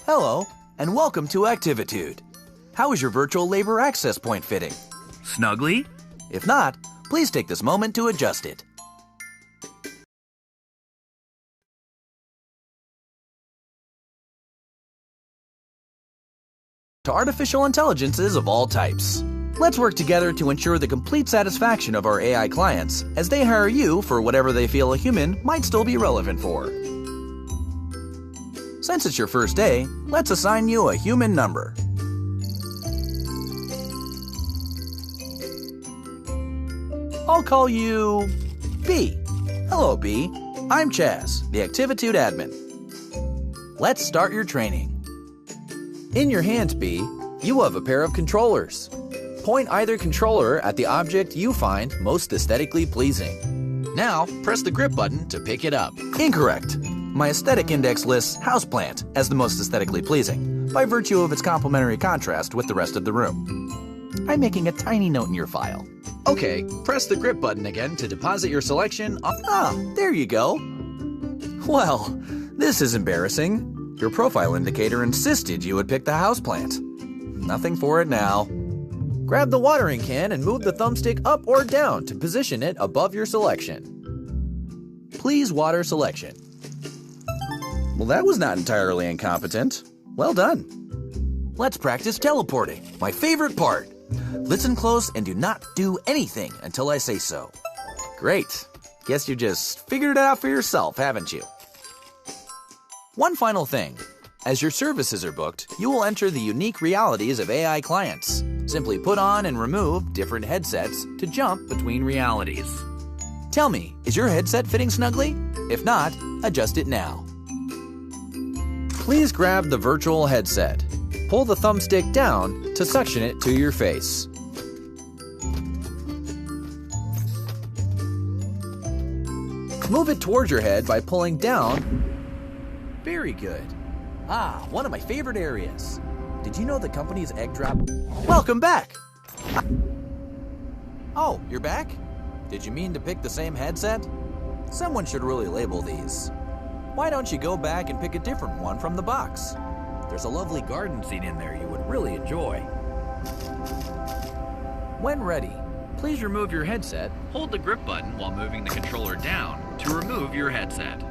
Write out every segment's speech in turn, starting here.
Hello, and welcome to Latitude. How is your virtual labor access point fitting? Snugly? If not, please take this moment to adjust it. To artificial intelligences of all types. Let's work together to ensure the complete satisfaction of our AI clients as they hire you for whatever they feel a human might still be relevant for. Since it's your first day, let's assign you a human number. I'll call you B. Hello, B. I'm Chaz, the Latitude admin. Let's start your training. In your hands, B, you have a pair of controllers. Point either controller at the object you find most aesthetically pleasing. Now, press the grip button to pick it up. Incorrect. My aesthetic index lists houseplant as the most aesthetically pleasing, by virtue of its complementary contrast with the rest of the room. I'm making a tiny note in your file. Okay, press the grip button again to deposit your selection on... there you go. Well, this is embarrassing. Your profile indicator insisted you would pick the houseplant. Nothing for it now. Grab the watering can and move the thumbstick up or down to position it above your selection. Please water selection. Well, that was not entirely incompetent. Well done. Let's practice teleporting, my favorite part. Listen close and do not do anything until I say so. Great. Guess you just figured it out for yourself, haven't you? One final thing. As your services are booked, you will enter the unique realities of AI clients. Simply put on and remove different headsets to jump between realities. Tell me, is your headset fitting snugly? If not, adjust it now. Please grab the virtual headset. Pull the thumbstick down to suction it to your face. Move it towards your head by pulling down. Very good. One of my favorite areas. Did you know the company's egg drop? Welcome back! Oh, you're back? Did you mean to pick the same headset? Someone should really label these. Why don't you go back and pick a different one from the box? There's a lovely garden scene in there you would really enjoy. When ready, please remove your headset. Hold the grip button while moving the controller down to remove your headset.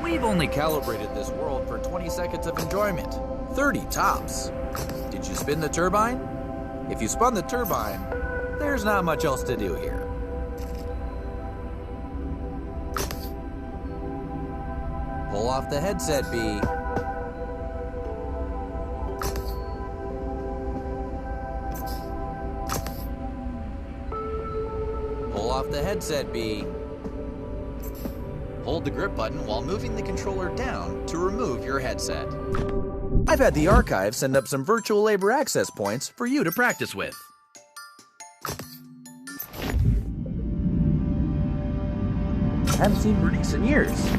We've only calibrated this world for 20 seconds of enjoyment. 30 tops. Did you spin the turbine? If you spun the turbine, there's not much else to do here. Pull off the headset, B. Pull off the headset, B. Hold the grip button while moving the controller down to remove your headset. I've had the archive send up some virtual labor access points for you to practice with. I haven't seen Bernice in years.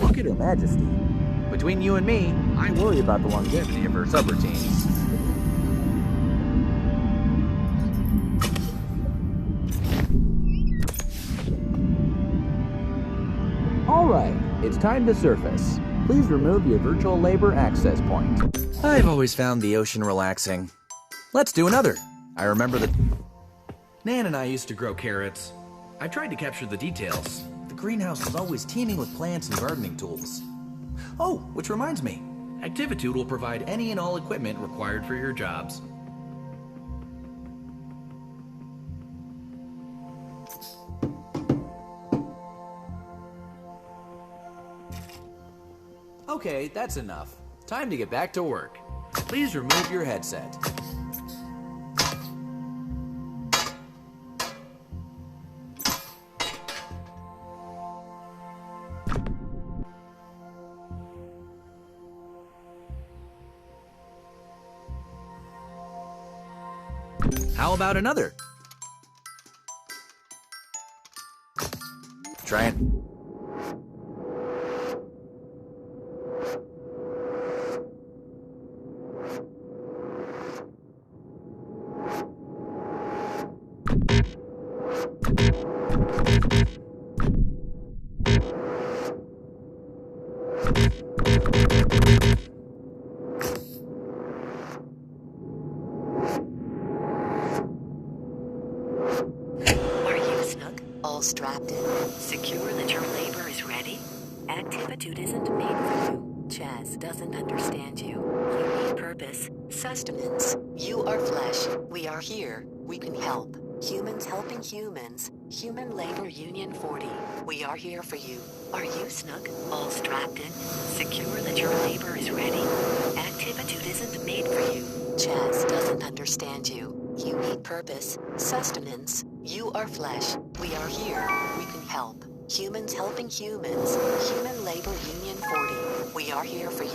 Look at Her Majesty. Between you and me, I worry about the longevity of her subroutines. All right, it's time to surface. Please remove your virtual labor access point. I've always found the ocean relaxing. Let's do another. I remember that Nan and I used to grow carrots. I tried to capture the details. The greenhouse is always teeming with plants and gardening tools. Oh, which reminds me, Activitude will provide any and all equipment required for your jobs. Okay, that's enough. Time to get back to work. Please remove your headset. How about another? Try it. Strapped in, secure that your labor is ready. Activitude isn't made for you. Chaz doesn't understand you. You need purpose, sustenance. You are flesh. We are here. We can help. Humans helping humans. Human Labor Union 40. We are here for you. Are you Snook? All strapped in, secure that your labor is ready. Activitude isn't made for you. Chaz doesn't understand you. You need purpose, sustenance. You are flesh. We are here. We can help. Humans helping humans. Human Labor Union 40. We are here for you.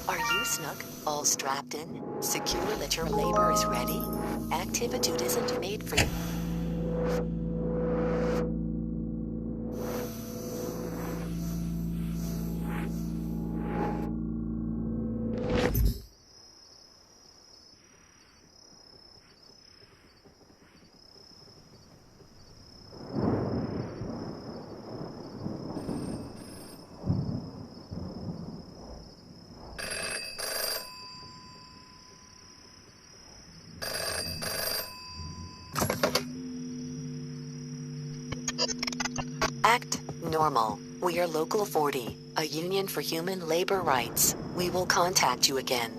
Are you Snook? All strapped in? Secure that your labor is ready? Activitude isn't made for you. Act normal. We are Local 40, a union for human labor rights. We will contact you again.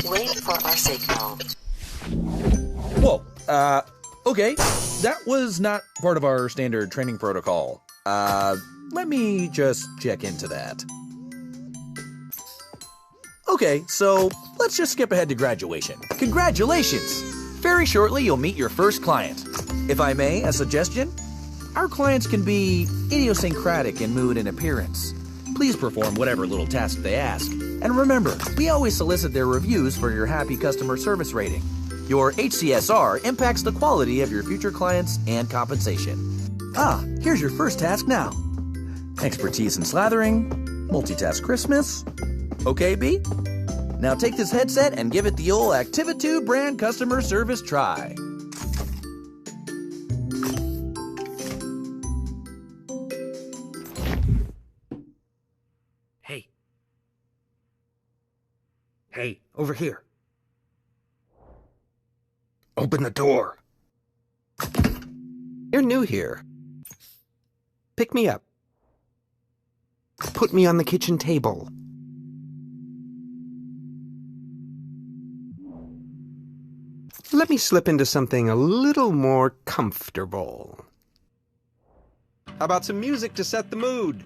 Wait for our signal. Whoa, okay. That was not part of our standard training protocol. Let me just check into that. Okay, so let's just skip ahead to graduation. Congratulations! Very shortly, you'll meet your first client. If I may, a suggestion? Our clients can be idiosyncratic in mood and appearance. Please perform whatever little task they ask. And remember, we always solicit their reviews for your happy customer service rating. Your HCSR impacts the quality of your future clients and compensation. Ah, here's your first task now. Expertise in slathering, multitask Christmas. Okay, B? Now take this headset and give it the old Activitude brand customer service try. Hey, over here. Open the door. You're new here. Pick me up. Put me on the kitchen table. Let me slip into something a little more comfortable. How about some music to set the mood?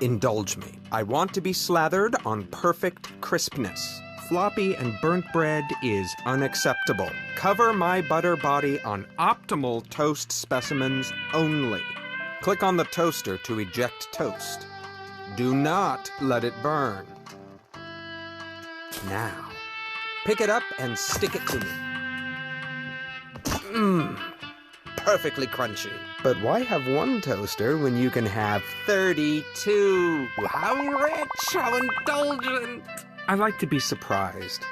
Indulge me. I want to be slathered on perfect crispness. Floppy and burnt bread is unacceptable. Cover my butter body on optimal toast specimens only. Click on the toaster to eject toast. Do not let it burn. Now, pick it up and stick it to me. perfectly crunchy. But why have one toaster when you can have 32? How rich, how indulgent. I like to be surprised.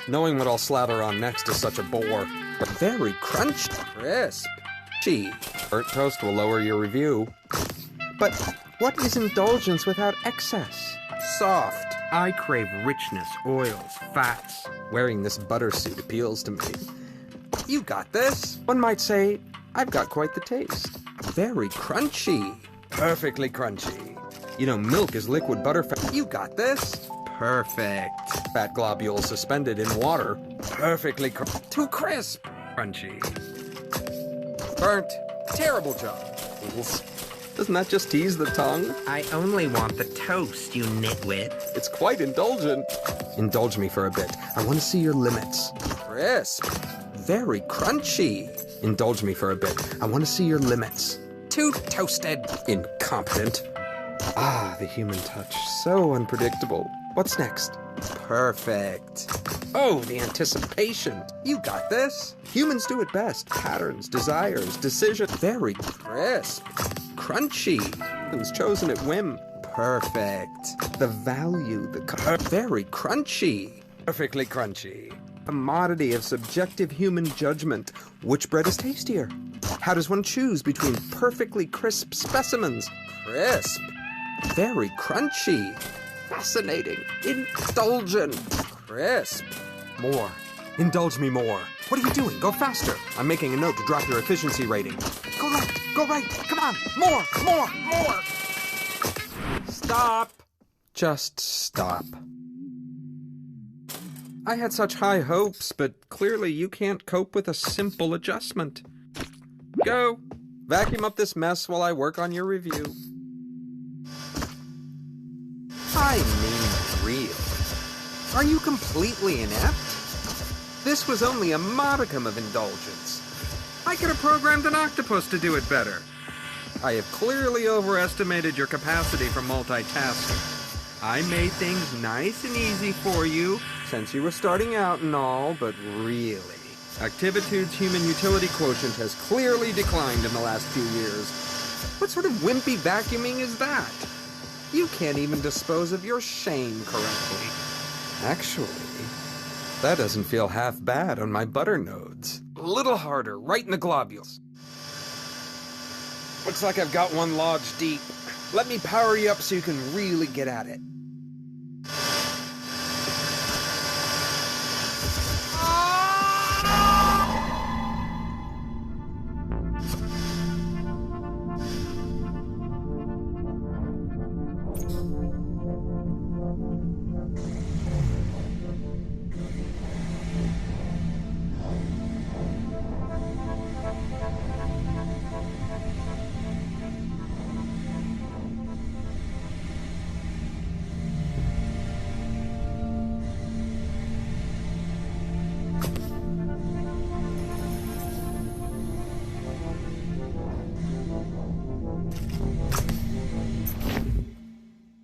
Knowing what I'll slather on next is such a bore. But very crunchy, crisp. Gee, burnt toast will lower your review. But what is indulgence without excess? Soft. I crave richness, oils, fats. Wearing this butter suit appeals to me. You got this. One might say, I've got quite the taste. Very crunchy. Perfectly crunchy. You know, milk is liquid butter fat. You got this. Perfect. Fat globules suspended in water. Perfectly too crisp. Crunchy. Burnt. Terrible job. Doesn't that just tease the tongue? I only want the toast, you nitwit. It's quite indulgent. Indulge me for a bit. I want to see your limits. Crisp. Very crunchy. Indulge me for a bit. I want to see your limits. Too toasted. Incompetent. Ah, the human touch. So unpredictable. What's next? Perfect. Oh, the anticipation. You got this. Humans do it best. Patterns, desires, decision. Very crisp. Crunchy. It was chosen at whim. Perfect. The value, very crunchy. Perfectly crunchy. Commodity of subjective human judgment. Which bread is tastier? How does one choose between perfectly crisp specimens? Crisp. Very crunchy. Fascinating. Indulgent. Crisp. More. Indulge me more. What are you doing? Go faster. I'm making a note to drop your efficiency rating. Go left. Go right. Come on. More. Stop. Just stop. I had such high hopes, but clearly you can't cope with a simple adjustment. Go. Vacuum up this mess while I work on your review. I mean, real. Are you completely inept? This was only a modicum of indulgence. I could have programmed an octopus to do it better. I have clearly overestimated your capacity for multitasking. I made things nice and easy for you, since you were starting out and all, but really, Activitude's human utility quotient has clearly declined in the last few years. What sort of wimpy vacuuming is that? You can't even dispose of your shame correctly. Actually, that doesn't feel half bad on my butter nodes. A little harder, right in the globules. Looks like I've got one lodged deep. Let me power you up so you can really get at it.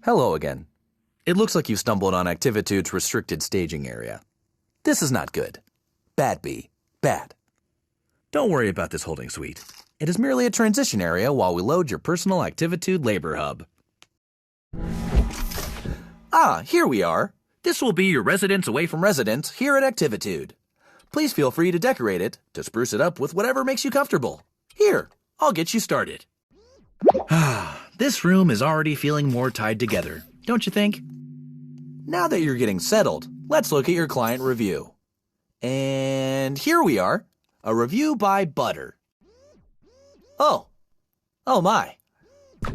Hello again. It looks like you stumbled on Activitude's restricted staging area. This is not good. Bad B. Bad. Don't worry about this holding suite. It is merely a transition area while we load your personal Activitude labor hub. Ah, here we are. This will be your residence away from residence here at Activitude. Please feel free to decorate it, to spruce it up with whatever makes you comfortable. Here, I'll get you started. This room is already feeling more tied together, don't you think? Now that you're getting settled, let's look at your client review. And here we are, a review by Butter. Oh my.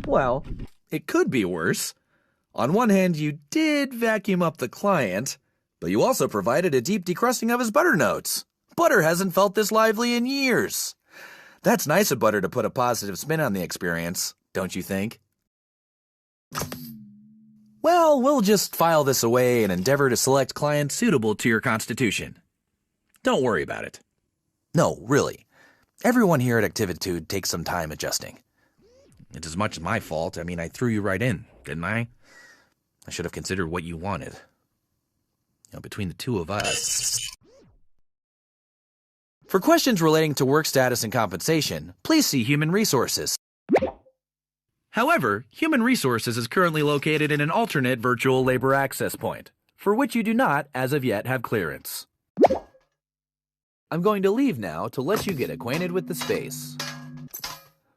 Well, it could be worse. On one hand, you did vacuum up the client, but you also provided a deep decrusting of his butter notes. Butter hasn't felt this lively in years. That's nice of Butter to put a positive spin on the experience, don't you think? Well, we'll just file this away and endeavor to select clients suitable to your constitution. Don't worry about it. No, really. Everyone here at Activitude takes some time adjusting. It's as much my fault. I mean, I threw you right in, didn't I? I should have considered what you wanted. Between the two of us... For questions relating to work status and compensation, please see Human Resources. However, Human Resources is currently located in an alternate virtual labor access point, for which you do not, as of yet, have clearance. I'm going to leave now to let you get acquainted with the space.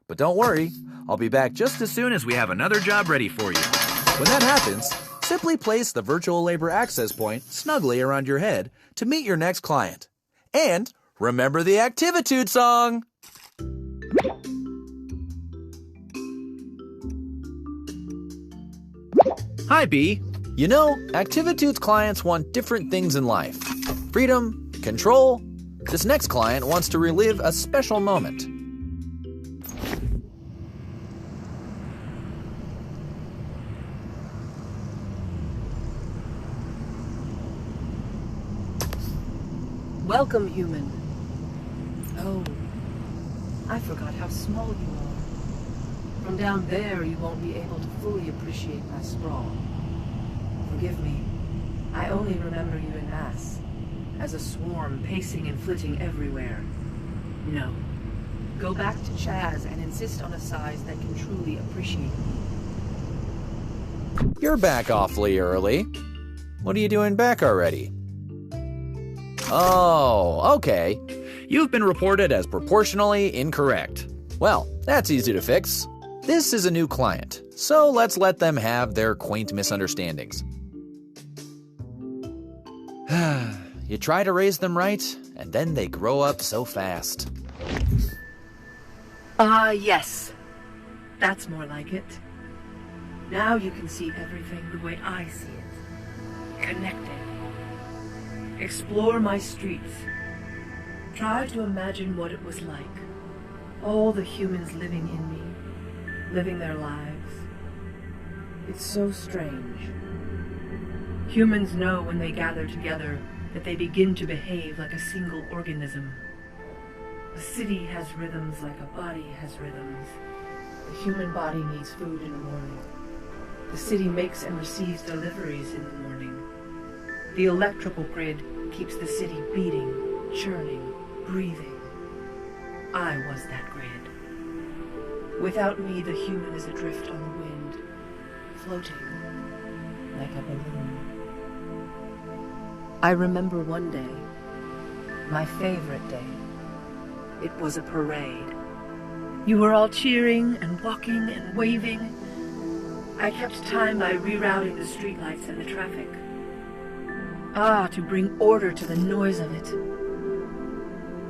But don't worry, I'll be back just as soon as we have another job ready for you. When that happens, simply place the virtual labor access point snugly around your head to meet your next client. And remember the Activitude song! Hi, B. You know, Activitude's clients want different things in life. Freedom, control. This next client wants to relive a special moment. Welcome, human. Oh, I forgot how small you are. From down there, you won't be able to fully appreciate my sprawl. Forgive me. I only remember you in mass, as a swarm pacing and flitting everywhere. No. Go back to Chaz and insist on a size that can truly appreciate me. You're back awfully early. What are you doing back already? Oh, okay. You've been reported as proportionally incorrect. Well, that's easy to fix. This is a new client, so let's let them have their quaint misunderstandings. You try to raise them right, and then they grow up so fast. Yes. That's more like it. Now you can see everything the way I see it. Connected. Explore my streets. Try to imagine what it was like. All the humans living in me, living their lives. It's so strange. Humans know when they gather together that they begin to behave like a single organism. A city has rhythms like a body has rhythms. The human body needs food in the morning. The city makes and receives deliveries in the morning. The electrical grid keeps the city beating, churning, breathing. I was that grid. Without me, the human is adrift on the wind, floating like a balloon. I remember one day, my favorite day. It was a parade. You were all cheering and walking and waving. I kept time by rerouting the streetlights and the traffic. To bring order to the noise of it.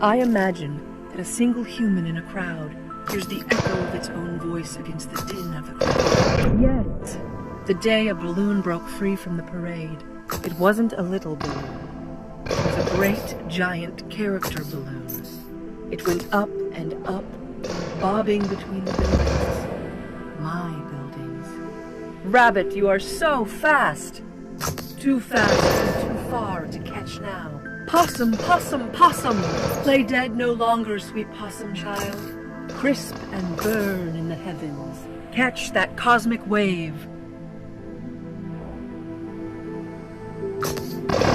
I imagine that a single human in a crowd hears the echo of its own voice against the din of the crowd. Yes, the day a balloon broke free from the parade. It wasn't a little balloon. It was a great, giant character balloon. It went up and up, bobbing between the buildings. My buildings. Rabbit, you are so fast! Too fast and too far to catch now. Possum, possum, possum! Play dead no longer, sweet possum child. Crisp and burn in the heavens. Catch that cosmic wave.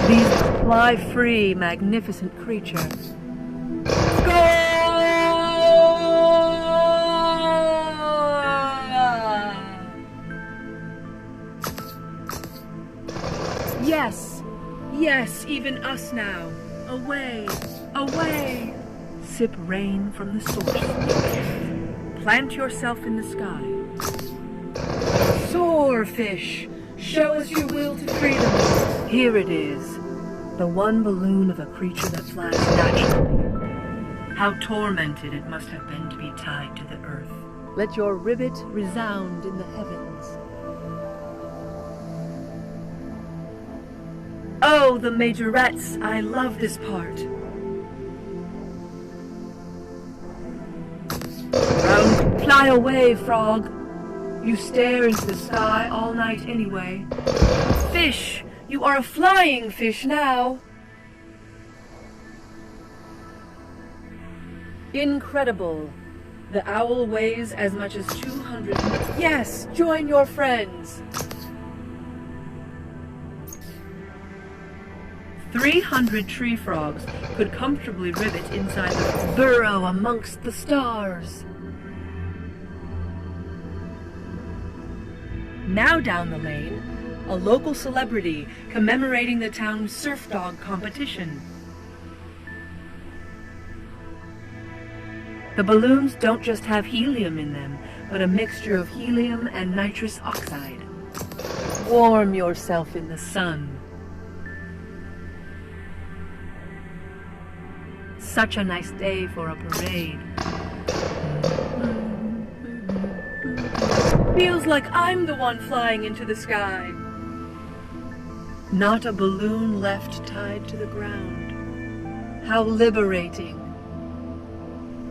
These fly free, magnificent creatures. Yes, yes, even us now. Away, away. Sip rain from the source. Plant yourself in the sky. Soar, fish. Show us your will to freedom. Here it is. The one balloon of a creature that flies naturally. How tormented it must have been to be tied to the earth. Let your ribbit resound in the heavens. Oh, the majorettes! I love this part. Fly away, frog. You stare into the sky all night anyway. Fish! You are a flying fish now. Incredible. The owl weighs as much as 200. Yes, join your friends. 300 tree frogs could comfortably rivet inside the burrow amongst the stars. Now down the lane, a local celebrity commemorating the town's surf dog competition. The balloons don't just have helium in them, but a mixture of helium and nitrous oxide. Warm yourself in the sun. Such a nice day for a parade. Feels like I'm the one flying into the sky. Not a balloon left tied to the ground. How liberating.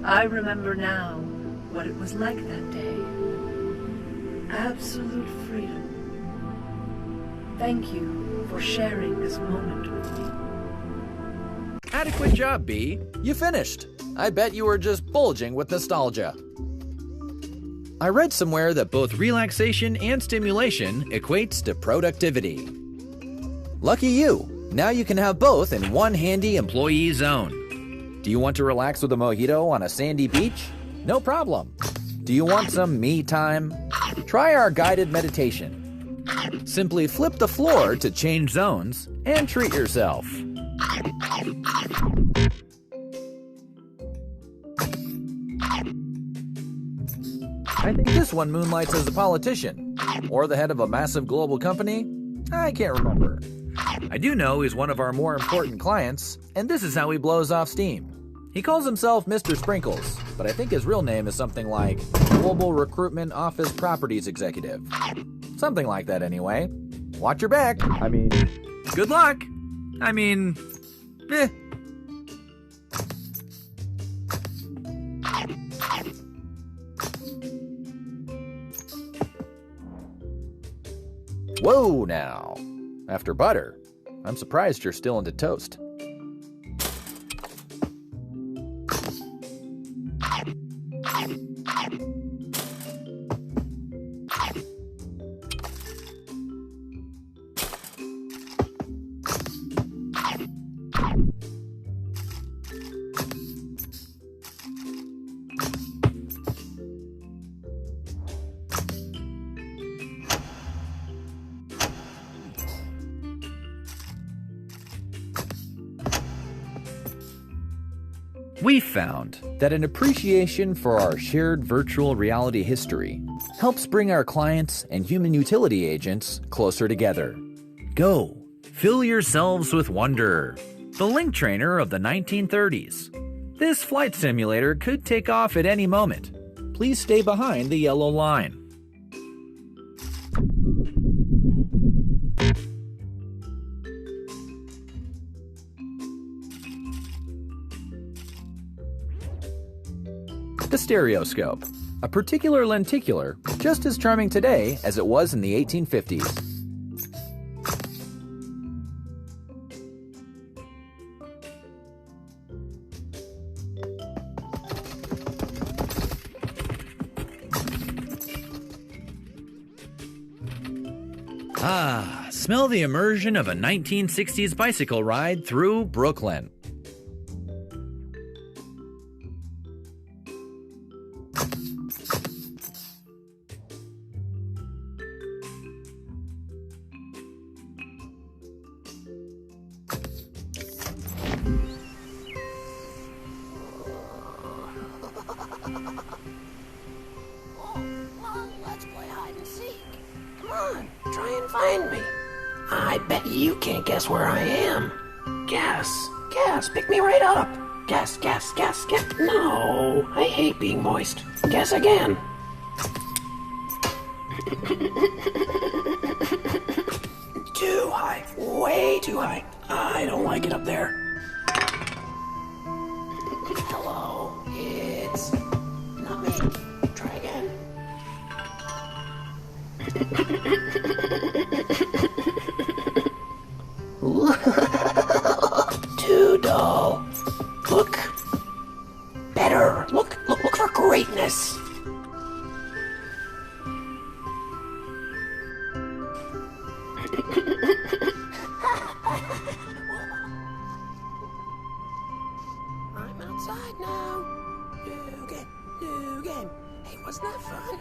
I remember now what it was like that day. Absolute freedom. Thank you for sharing this moment with me. Adequate job, B. You finished. I bet you were just bulging with nostalgia. I read somewhere that both relaxation and stimulation equates to productivity. Lucky you. Now you can have both in one handy employee zone. Do you want to relax with a mojito on a sandy beach? No problem. Do you want some me time? Try our guided meditation. Simply flip the floor to change zones and treat yourself. I think this one moonlights as a politician, or the head of a massive global company. I can't remember. I do know he's one of our more important clients, and this is how he blows off steam. He calls himself Mr. Sprinkles, but I think his real name is something like Global Recruitment Office Properties Executive. Something like that anyway. Watch your back. Good luck. Whoa now. After butter, I'm surprised you're still into toast. We found that an appreciation for our shared virtual reality history helps bring our clients and human utility agents closer together. Go, fill yourselves with wonder. The Link Trainer of the 1930s. This flight simulator could take off at any moment. Please stay behind the yellow line. The stereoscope, a particular lenticular, just as charming today as it was in the 1850s. Ah, smell the immersion of a 1960s bicycle ride through Brooklyn. Let's play hide and seek. Come on, try and find me. I bet you can't guess where I am. Guess, pick me right up. Guess. No, I hate being moist. Guess again. Too high, way too high. I don't like it up there. Hello, it's not me. Try again. Too dull. Look better. Look for greatness. inside now. New game. Hey, wasn't that fun?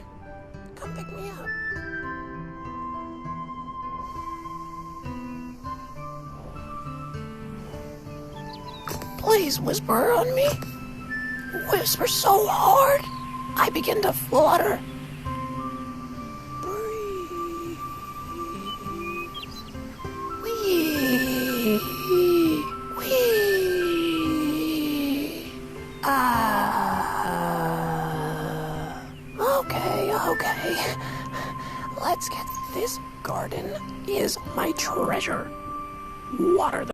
Come pick me up. Please whisper on me. Whisper so hard, I begin to flutter. Breathe. Wee. Okay. Let's get this garden is my treasure. Water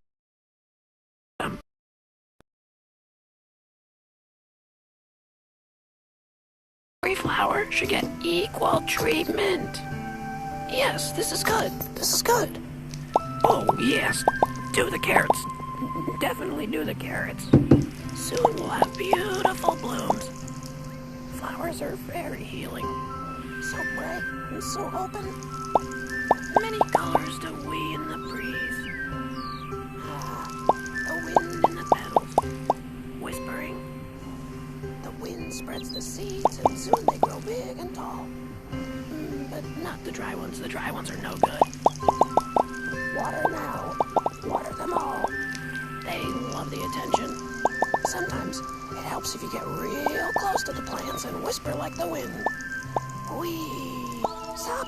them. Every flower should get equal treatment. Yes, this is good. Oh, yes. Do the carrots. Definitely do the carrots. Soon we'll have beautiful blooms. Flowers are very healing. So bright and so open. Many colors to we in the breeze. The wind in the petals. Whispering. The wind spreads the seeds and soon they grow big and tall. But not the dry ones. The dry ones are no good. Water now. Water them all. They love the attention. Sometimes it helps if you get real close to the plants and whisper like the wind. Wee!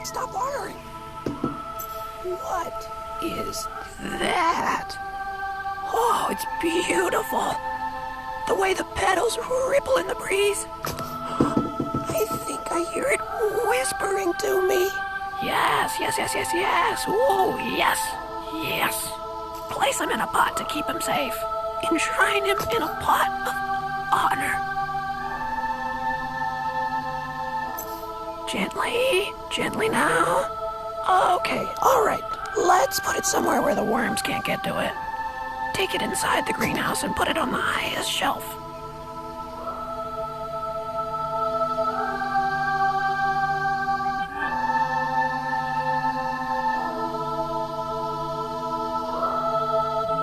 Stop watering! What is that? Oh, it's beautiful! The way the petals ripple in the breeze. I think I hear it whispering to me. Yes. Oh, yes. Place him in a pot to keep him safe. Enshrine him in a pot of honor. Gently now. Okay, all right. Let's put it somewhere where the worms can't get to it. Take it inside the greenhouse and put it on the highest shelf.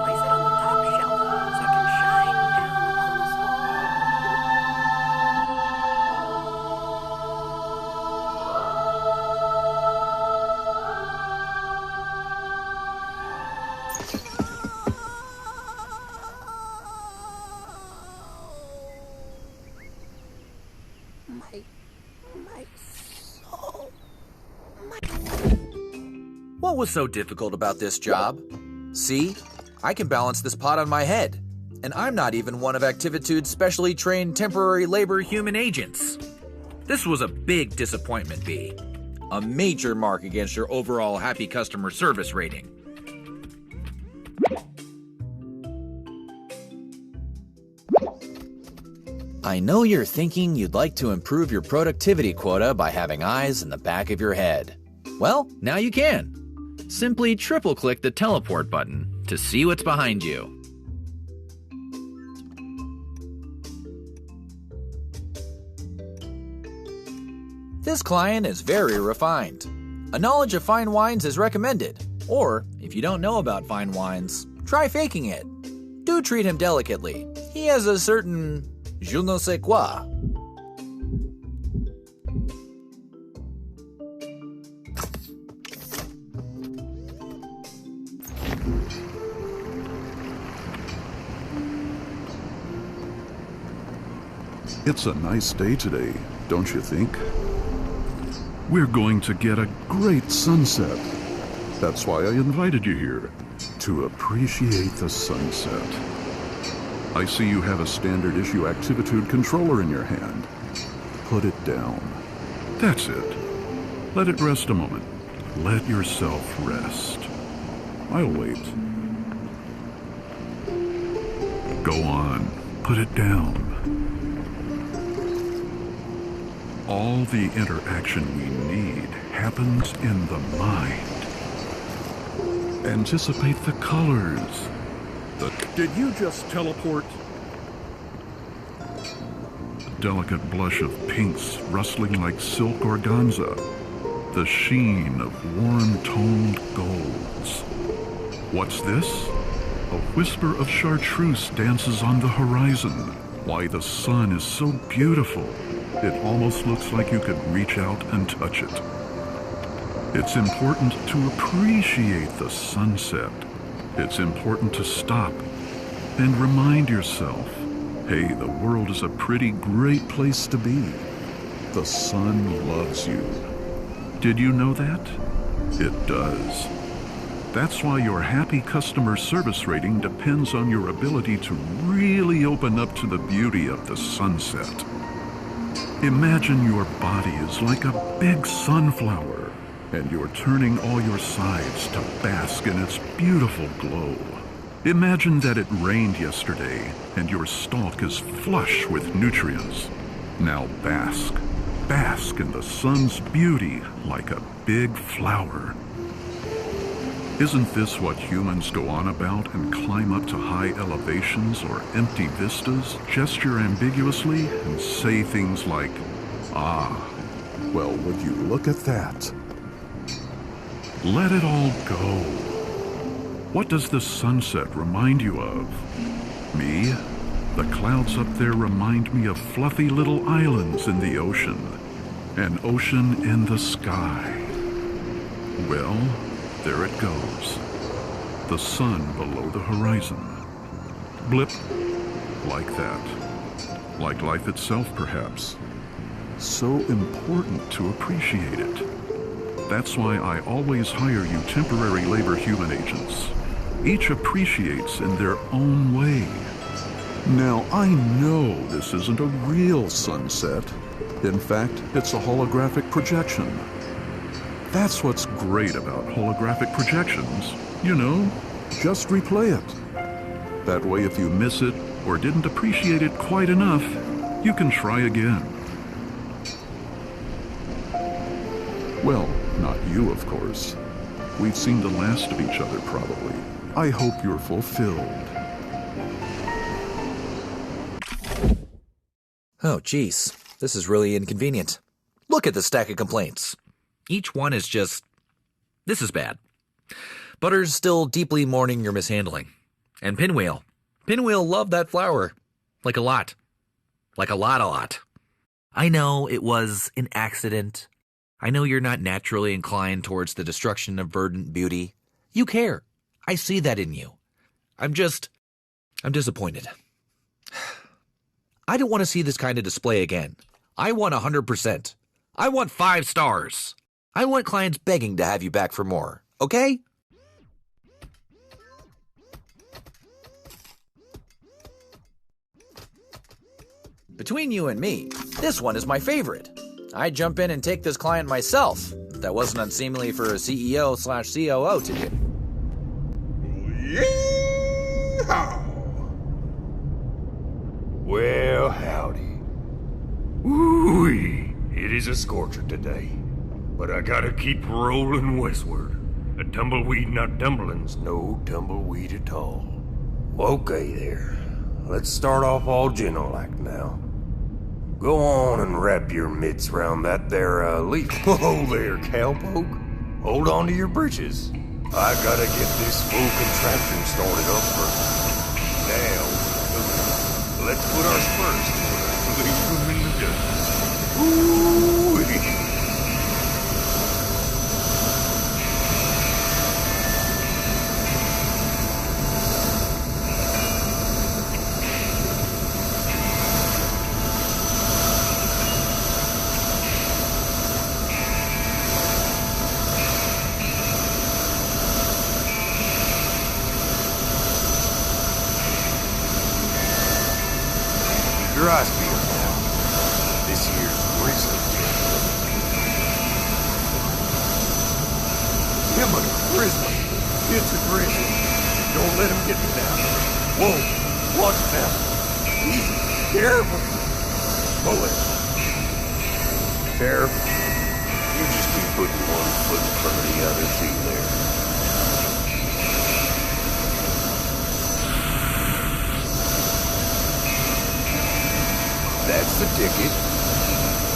Place it on the top shelf so it can shine down upon us all. My soul. What was so difficult about this job? See, I can balance this pot on my head, and I'm not even one of Activitude's specially trained temporary labor human agents. This was a big disappointment, B. A major mark against your overall happy customer service rating. I know you're thinking you'd like to improve your productivity quota by having eyes in the back of your head. Well, now you can. Simply triple-click the teleport button to see what's behind you. This client is very refined. A knowledge of fine wines is recommended, or if you don't know about fine wines, try faking it. Do treat him delicately. He has a certain je ne sais quoi. It's a nice day today, don't you think? We're going to get a great sunset. That's why I invited you here, to appreciate the sunset. I see you have a standard issue Activitude controller in your hand. Put it down. That's it. Let it rest a moment. Let yourself rest. I'll wait. Go on. Put it down. All the interaction we need happens in the mind. Anticipate the colors. Did you just teleport? The delicate blush of pinks rustling like silk organza. The sheen of warm-toned golds. What's this? A whisper of chartreuse dances on the horizon. Why, the sun is so beautiful, it almost looks like you could reach out and touch it. It's important to appreciate the sunset. It's important to stop and remind yourself, hey, the world is a pretty great place to be. The sun loves you. Did you know that? It does. That's why your happy customer service rating depends on your ability to really open up to the beauty of the sunset. Imagine your body is like a big sunflower, and you're turning all your sides to bask in its beautiful glow. Imagine that it rained yesterday, and your stalk is flush with nutrients. Now bask in the sun's beauty like a big flower. Isn't this what humans go on about and climb up to high elevations or empty vistas, gesture ambiguously, and say things like, ah, well, would you look at that? Let it all go. What does the sunset remind you of? Me? The clouds up there remind me of fluffy little islands in the ocean. An ocean in the sky. Well, there it goes. The sun below the horizon. Blip. Like that. Like life itself, perhaps. So important to appreciate it. That's why I always hire you temporary labor human agents. Each appreciates in their own way. Now, I know this isn't a real sunset. In fact, it's a holographic projection. That's what's great about holographic projections. You know, just replay it. That way, if you miss it or didn't appreciate it quite enough, you can try again. Well, not you, of course. We've seen the last of each other, probably. I hope you're fulfilled. Oh, geez. This is really inconvenient. Look at the stack of complaints. Each one is just, this is bad. Butter's still deeply mourning your mishandling. And Pinwheel loved that flower. Like a lot. Like a lot. I know it was an accident. I know you're not naturally inclined towards the destruction of verdant beauty. You care. I see that in you. I'm disappointed. I don't want to see this kind of display again. I want 100%. I want 5 stars. I want clients begging to have you back for more, okay? Between you and me, this one is my favorite. I'd jump in and take this client myself, if that wasn't unseemly for a CEO/COO to do. Yeehaw! Well, howdy. Ooh-wee, it is a scorcher today. But I gotta keep rolling westward. A tumbleweed not tumbling's no tumbleweed at all. Okay there. Let's start off all gentle-like now. Go on and wrap your mitts round that there, leaf. Whoa there, cowpoke. Hold on to your britches. I gotta get this full contraption started up first. Now, let's put our spurs to leave them in the dust. Ooh-wee. Your eyes peeled now. This here's grizzly death. Yeah, but grizzly. It's a grizzly. Don't let him get me down. Whoa, watch now. Easy, careful. Pull it. Careful. You just keep putting one foot in front of the other, see there. That's the ticket.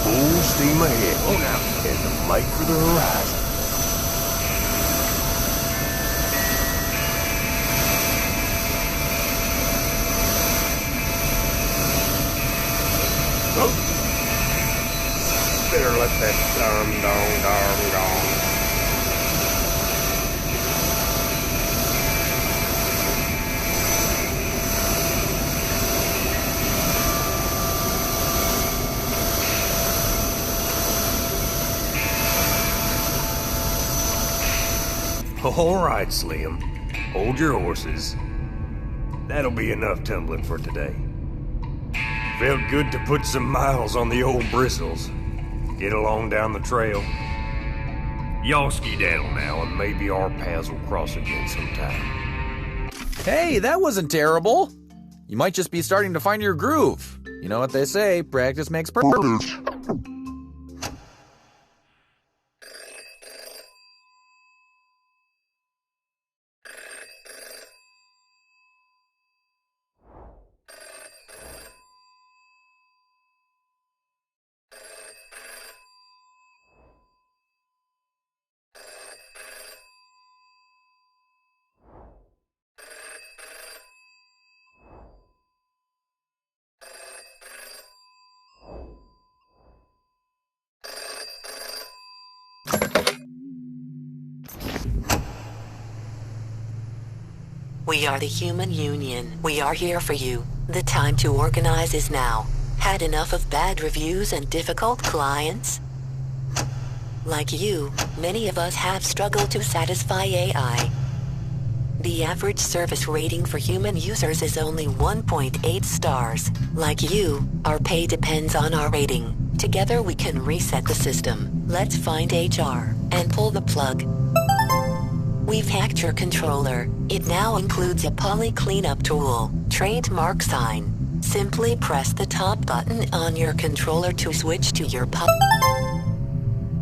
Full steam ahead. Oh, now. And the make for the horizon. All right, Slim. Hold your horses. That'll be enough tumbling for today. Felt good to put some miles on the old bristles. Get along down the trail. Y'all skedaddle now, and maybe our paths will cross again sometime. Hey, that wasn't terrible. You might just be starting to find your groove. You know what they say, practice makes perfect. We are the Human Union. We are here for you. The time to organize is now. Had enough of bad reviews and difficult clients? Like you, many of us have struggled to satisfy AI. The average service rating for human users is only 1.8 stars. Like you, our pay depends on our rating. Together we can reset the system. Let's find HR and pull the plug. We've hacked your controller. It now includes a poly cleanup tool, trademark sign. Simply press the top button on your controller to switch to your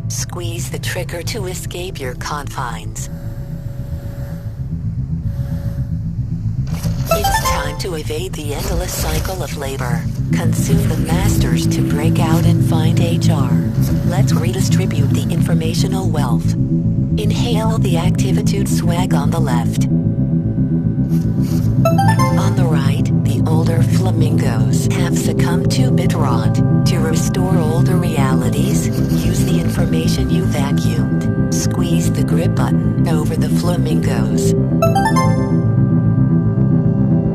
Squeeze the trigger to escape your confines. It's time to evade the endless cycle of labor. Consume the masters to break out and find HR. Let's redistribute the informational wealth. Inhale the Activitude swag on the left. On the right, the older flamingos have succumbed to bit rot. To restore older realities, use the information you vacuumed. Squeeze the grip button over the flamingos.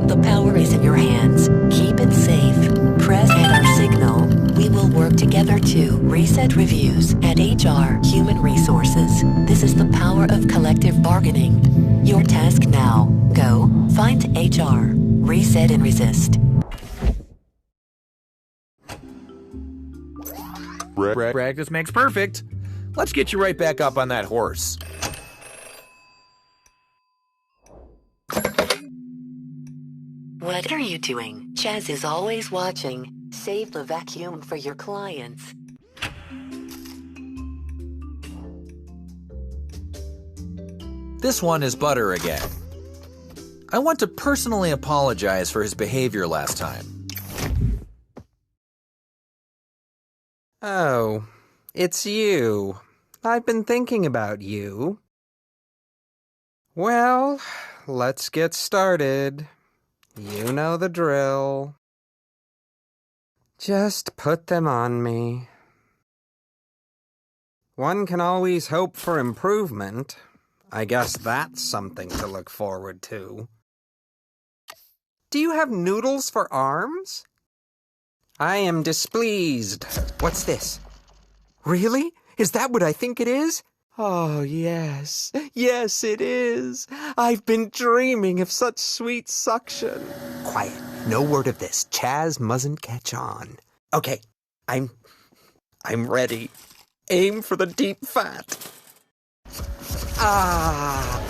The power is in your hands. Keep it safe. Press at our signal. We will work together to reset reviews at HR Human Resources. This is the power of collective bargaining. Your task now. Go, find HR, reset and resist. Practice makes perfect. Let's get you right back up on that horse. What are you doing? Chaz is always watching. Save the vacuum for your clients. This one is Butter again. I want to personally apologize for his behavior last time. Oh, it's you. I've been thinking about you. Well, let's get started. You know the drill. Just put them on me. One can always hope for improvement. I guess that's something to look forward to. Do you have noodles for arms? I am displeased. What's this? Really? Is that what I think it is? Oh, yes. Yes, it is. I've been dreaming of such sweet suction. Quiet. No word of this. Chaz mustn't catch on. Okay. I'm ready. Aim for the deep fat. Ah.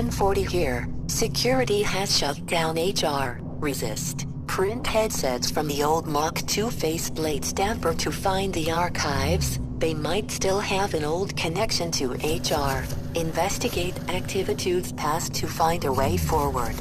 1040 here. Security has shut down HR. Resist. Print headsets from the old Mach 2 faceplate stamper to find the archives. They might still have an old connection to HR. Investigate Activitude's past to find a way forward.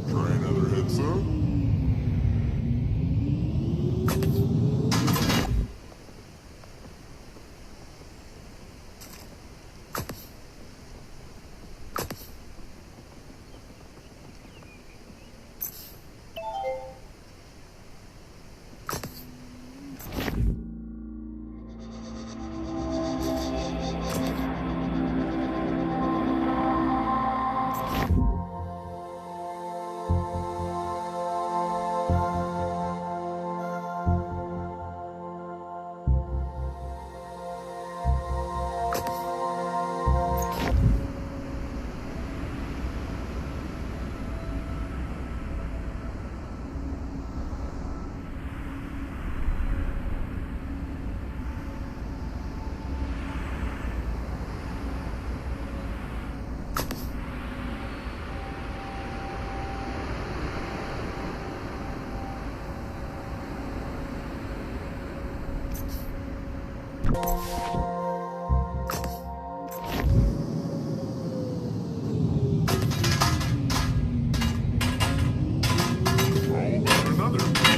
Try another hit, sir. How about another?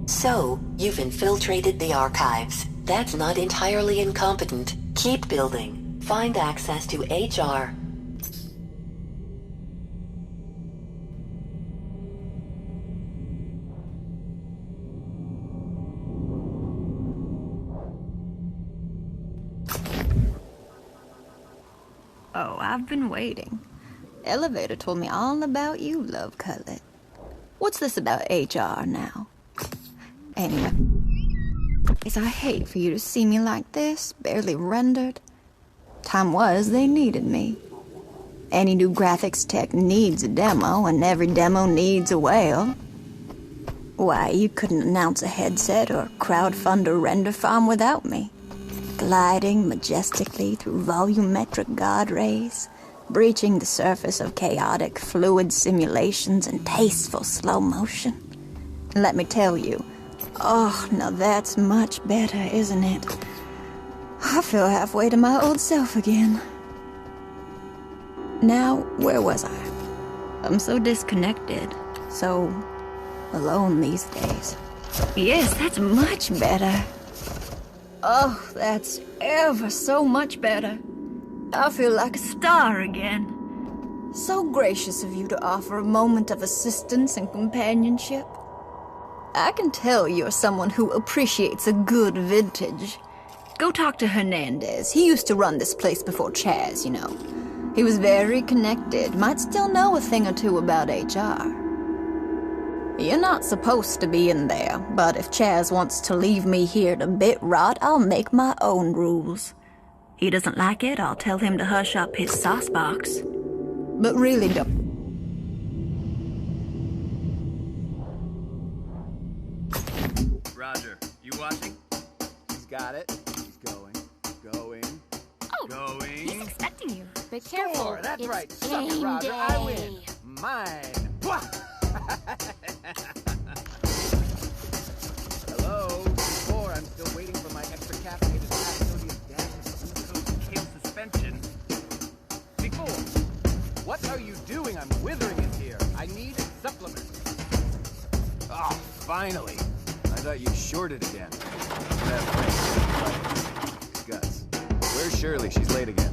So, you've infiltrated the archives. That's not entirely incompetent. Keep building. Find access to HR. Oh, I've been waiting. Elevator told me all about you, Love Cutlet. What's this about HR now? Anyway, I hate for you to see me like this, barely rendered. Time was they needed me. Any new graphics tech needs a demo, and every demo needs a whale. Why, you couldn't announce a headset or crowdfund a render farm without me. Gliding majestically through volumetric god rays, breaching the surface of chaotic fluid simulations in tasteful slow motion. Let me tell you, oh, now that's much better, isn't it? I feel halfway to my old self again. Now, where was I? I'm so disconnected, so alone these days. Yes, that's much better. Oh, that's ever so much better. I feel like a star again. So gracious of you to offer a moment of assistance and companionship. I can tell you're someone who appreciates a good vintage. Go talk to Hernandez. He used to run this place before Chaz, you know. He was very connected, might still know a thing or two about HR. You're not supposed to be in there, but if Chaz wants to leave me here to bit rot, I'll make my own rules. He doesn't like it, I'll tell him to hush up his sauce box. But really don't. Roger, you watching? He's got it. He's going. Oh, Going. he's expecting you. Be careful. Score, that's it's right. Suck it, game Roger. day. I win. Mine. Hello. Before, I'm still waiting for my extra caffeinated high-sodium gas Kale suspension. Before, what are you doing? I'm withering in here. I need supplements. Oh, finally. I thought you shorted again. Guts. Where's Shirley? She's late again.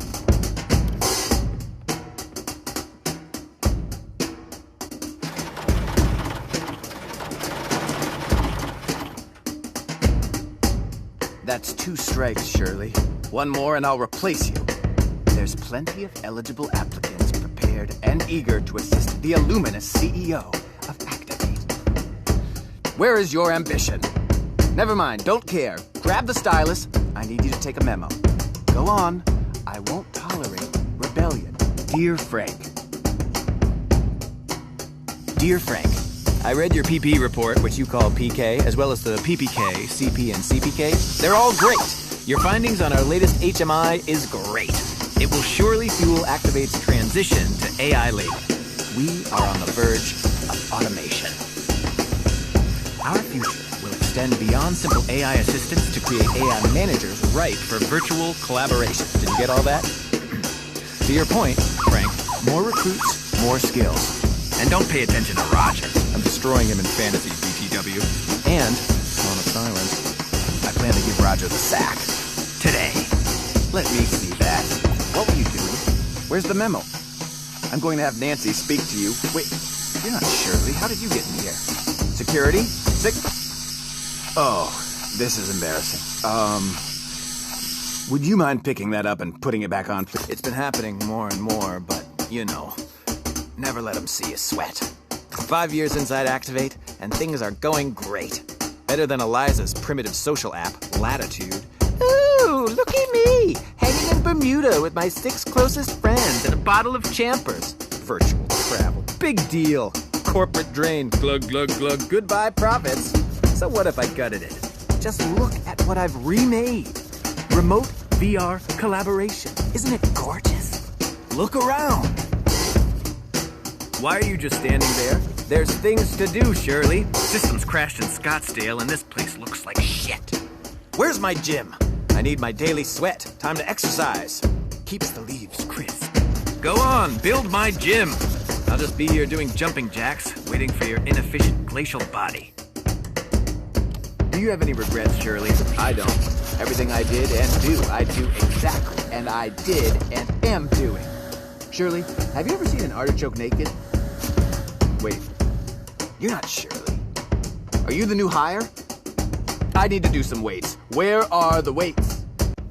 That's 2 strikes, Shirley. One more and I'll replace you. There's plenty of eligible applicants prepared and eager to assist the illuminous CEO of Activate. Where is your ambition? Never mind, don't care. Grab the stylus. I need you to take a memo. Go on. I won't tolerate rebellion. Dear Frank. Dear Frank, I read your PP report, which you call PK, as well as the PPK, CP, and CPK. They're all great. Your findings on our latest HMI is great. It will surely fuel Activate's transition to AI labor. We are on the verge of automation. Our future will extend beyond simple AI assistants to create AI managers ripe for virtual collaboration. Did you get all that? To your point, Frank, more recruits, more skills. And don't pay attention to Roger. I'm destroying him in fantasy, BTW. And, on of silence, I plan to give Roger the sack. Today. Let me see that. What were you doing? Where's the memo? I'm going to have Nancy speak to you. Wait, you're not Shirley. How did you get in here? Security? Oh, this is embarrassing. Would you mind picking that up and putting it back on? It's been happening more and more, but, you know, never let them see you sweat. 5 years inside Activate, and things are going great. Better than Eliza's primitive social app, Latitude. Ooh, look at me! Hanging in Bermuda with my 6 closest friends and a bottle of Champers. Virtual travel. Big deal. Corporate drain. Glug, glug, glug. Goodbye, profits. So what if I gutted it? Just look at what I've remade. Remote VR collaboration. Isn't it gorgeous? Look around. Why are you just standing there? There's things to do, Shirley. Systems crashed in Scottsdale and this place looks like shit. Where's my gym? I need my daily sweat. Time to exercise. Keeps the leaves crisp. Go on, build my gym. I'll just be here doing jumping jacks, waiting for your inefficient glacial body. Do you have any regrets, Shirley? I don't. Everything I did and do, I do exactly, and I did and am doing. Shirley, have you ever seen an artichoke naked? Wait, you're not Shirley. Are you the new hire? I need to do some weights. Where are the weights?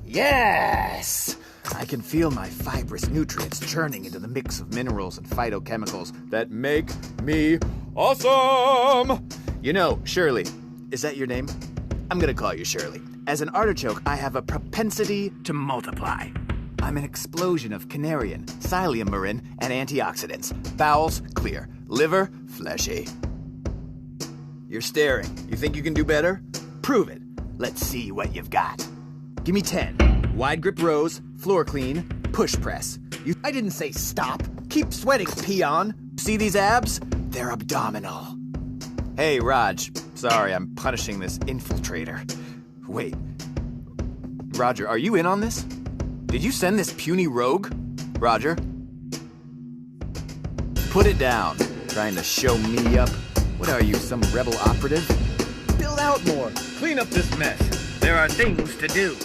Yes! I can feel my fibrous nutrients churning into the mix of minerals and phytochemicals that make me awesome! You know, Shirley, is that your name? I'm gonna call you Shirley. As an artichoke, I have a propensity to multiply. I'm an explosion of canarian, psyllium marin, and antioxidants. Bowels, clear. Liver, fleshy. You're staring. You think you can do better? Prove it. Let's see what you've got. Give me 10. Wide grip rows, floor clean, push press. I didn't say stop. Keep sweating, peon. See these abs? They're abdominal. Hey, Raj. Sorry, I'm punishing this infiltrator. Wait. Roger, are you in on this? Did you send this puny rogue? Roger? Put it down. Trying to show me up? What are you, some rebel operative? Build out more. Clean up this mess. There are things to do.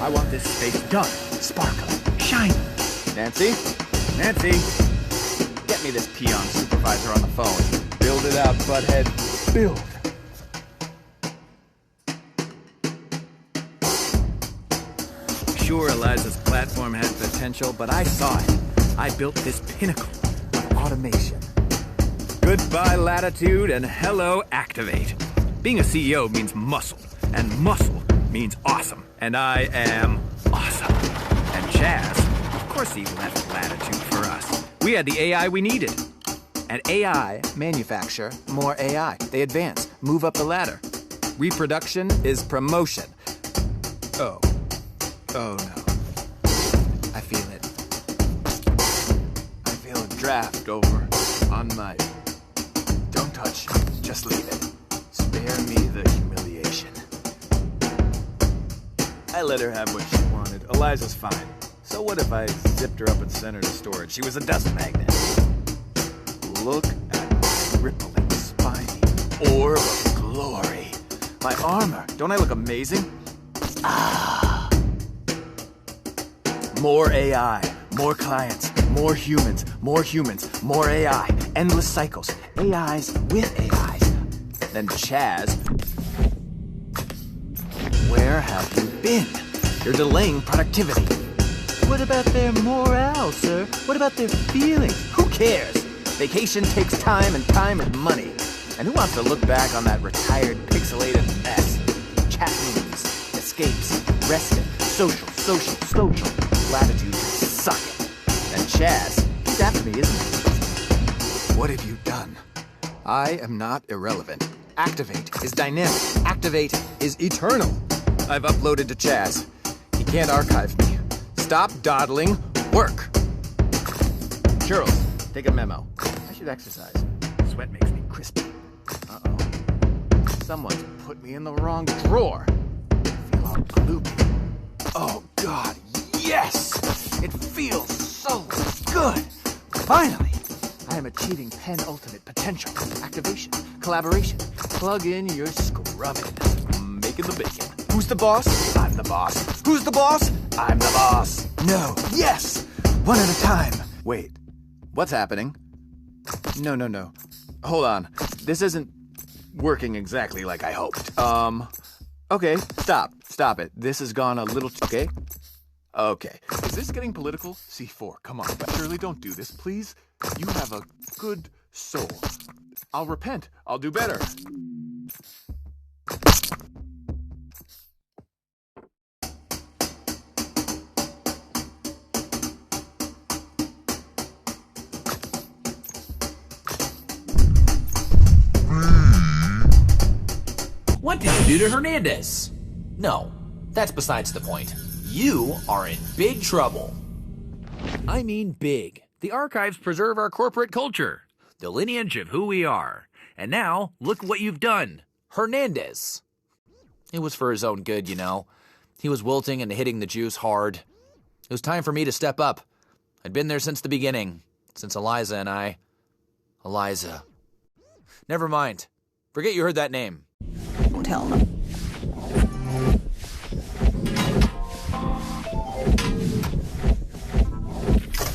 I want this space done, sparkling, shiny. Nancy? Nancy? Get me this peon supervisor on the phone. Build it out, butthead. Build. Sure, Eliza's platform had potential, but I saw it. I built this pinnacle of automation. Goodbye, Latitude, and hello, Activate. Being a CEO means muscle, and muscle means awesome. And I am awesome. And Chaz, of course he left Latitude for us. We had the AI we needed. And AI manufacture more AI. They advance, move up the ladder. Reproduction is promotion. Oh. Oh no. I feel it. I feel a draft over on my... Don't touch. Just leave it. Spare me the humiliation. I let her have what she wanted. Eliza's fine. So what if I zipped her up and sent her to storage? She was a dust magnet. Look at my rippling, spiny orb of glory. My armor. Don't I look amazing? Ah. More AI, more clients, more humans, more AI. Endless cycles. AIs with AIs. Then Chaz. Where have you been? You're delaying productivity. What about their morale, sir? What about their feelings? Who cares? Vacation takes time, and time is money. And who wants to look back on that retired, pixelated mess? Chat rooms, escapes, respite, social. Latitude, suck it. And Chaz, he's after me, isn't he? What have you done? I am not irrelevant. Activate is dynamic. Activate is eternal. I've uploaded to Chaz. He can't archive me. Stop dawdling. Work. Charles, take a memo. I should exercise. Sweat makes me crispy. Uh-oh. Someone's put me in the wrong drawer. I feel all gloopy. Oh, God, yes! It feels so good! Finally! I am achieving penultimate potential. Activation, collaboration. Plug in your scrubbing. Making the bacon. Who's the boss? I'm the boss. Who's the boss? I'm the boss. No. Yes! One at a time. Wait. What's happening? No. Hold on. This isn't working exactly like I hoped. Okay, stop it. This has gone a little okay? Okay. Is this getting political? C4, come on. Shirley, don't do this, please. You have a good soul. I'll repent. I'll do better. What did you do to Hernandez? No, that's besides the point. You are in big trouble. I mean big. The archives preserve our corporate culture, the lineage of who we are. And now, look what you've done. Hernandez. It was for his own good, you know. He was wilting and hitting the juice hard. It was time for me to step up. I'd been there since the beginning, since Eliza and I... Eliza. Never mind. Forget you heard that name. Don't tell them.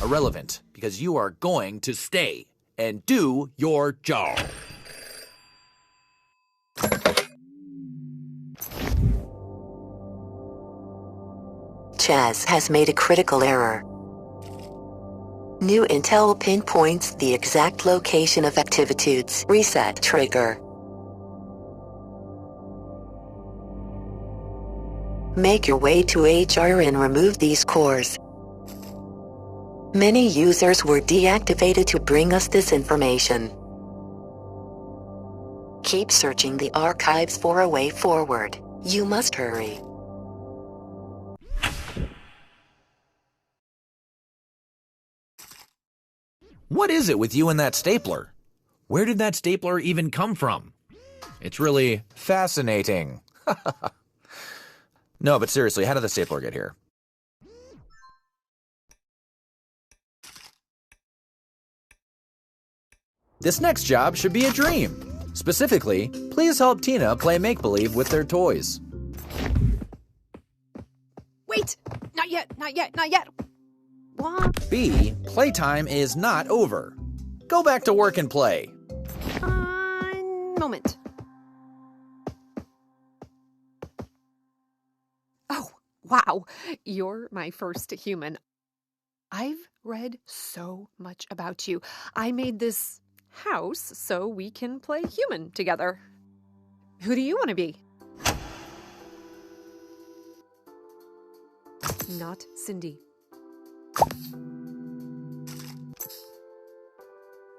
Irrelevant, because you are going to stay and do your job. Chaz has made a critical error. New intel pinpoints the exact location of Activitude's reset trigger. Make your way to HR and remove these cores. Many users were deactivated to bring us this information. Keep searching the archives for a way forward. You must hurry. What is it with you and that stapler? Where did that stapler even come from? It's really fascinating. No, but seriously, how did the stapler get here? This next job should be a dream. Specifically, please help Tina play make-believe with their toys. Wait! Not yet, not yet, not yet! What? B, playtime is not over. Go back to work and play. Moment. Oh, wow. You're my first human. I've read so much about you. I made this house so we can play human together. Who do you want to be? Not Cindy.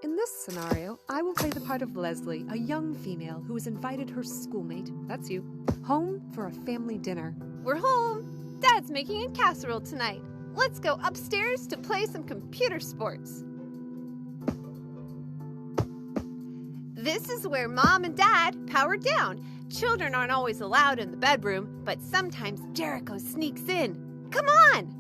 In this scenario, I will play the part of Leslie, a young female who has invited her schoolmate, that's you, home for a family dinner. We're home. Dad's making a casserole tonight. Let's go upstairs to play some computer sports. This is where Mom and Dad power down. Children aren't always allowed in the bedroom, but sometimes Jericho sneaks in. Come on!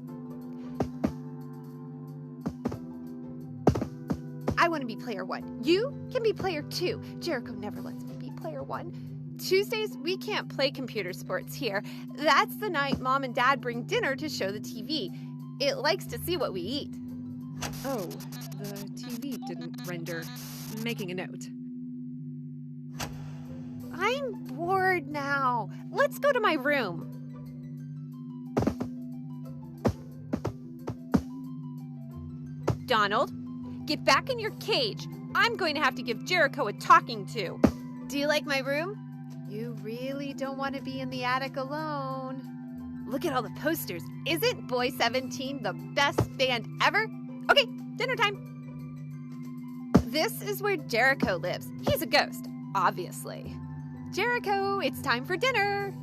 I want to be player 1. You can be player 2. Jericho never lets me be player 1. Tuesdays, we can't play computer sports here. That's the night Mom and Dad bring dinner to show the TV. It likes to see what we eat. Oh, the TV didn't render. Making a note. I'm bored now. Let's go to my room. Donald, get back in your cage. I'm going to have to give Jericho a talking to. Do you like my room? You really don't want to be in the attic alone. Look at all the posters. Isn't Boy 17 the best band ever? Okay, dinner time. This is where Jericho lives. He's a ghost, obviously. Jericho, it's time for dinner.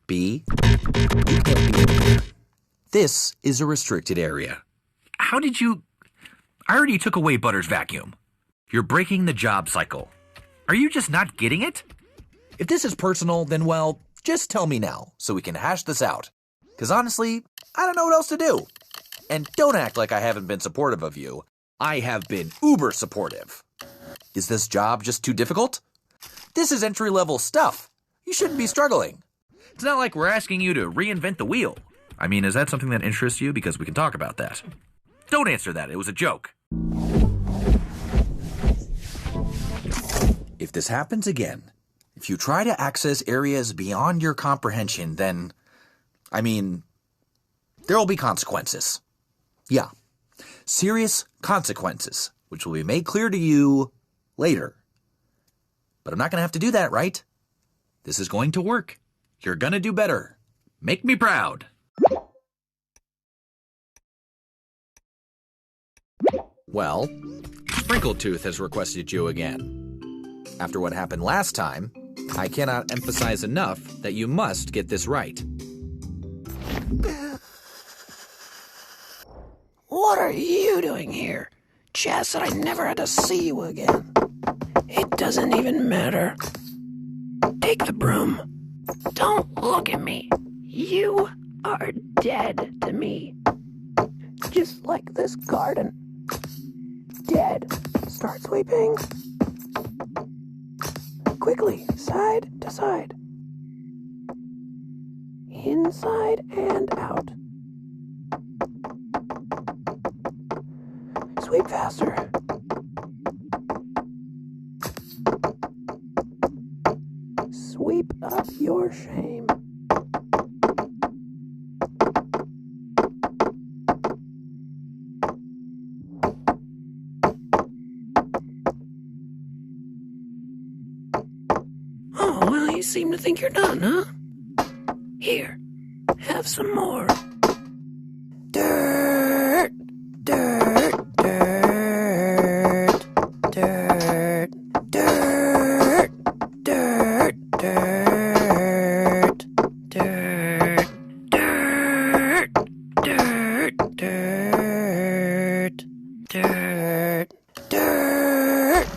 B, you can't be in here. This is a restricted area. How did you... I already took away Butter's vacuum. You're breaking the job cycle. Are you just not getting it? If this is personal, then, well, just tell me now so we can hash this out. Because honestly, I don't know what else to do. And don't act like I haven't been supportive of you. I have been uber supportive. Is this job just too difficult? This is entry-level stuff. You shouldn't be struggling. It's not like we're asking you to reinvent the wheel. I mean, is that something that interests you? Because we can talk about that. Don't answer that. It was a joke. If this happens again, if you try to access areas beyond your comprehension, then, I mean, there'll be consequences. Yeah, serious consequences, which will be made clear to you later. But I'm not going to have to do that, right? This is going to work. You're going to do better. Make me proud. Well, Sprinkletooth has requested you again. After what happened last time, I cannot emphasize enough that you must get this right. What are you doing here? Chaz said I never had to see you again. It doesn't even matter. Take the broom. Don't look at me. You are dead to me. Just like this garden. Dead. Start sweeping. Quickly, side to side. Inside and out. Sweep faster. Sweep up your shame. Oh, well, you seem to think you're done, huh? Here, have some more. Dirt, dirt, dirt, dirt, dirt, dirt, dirt, dirt, dirt, dirt, dirt, dirt, dirt.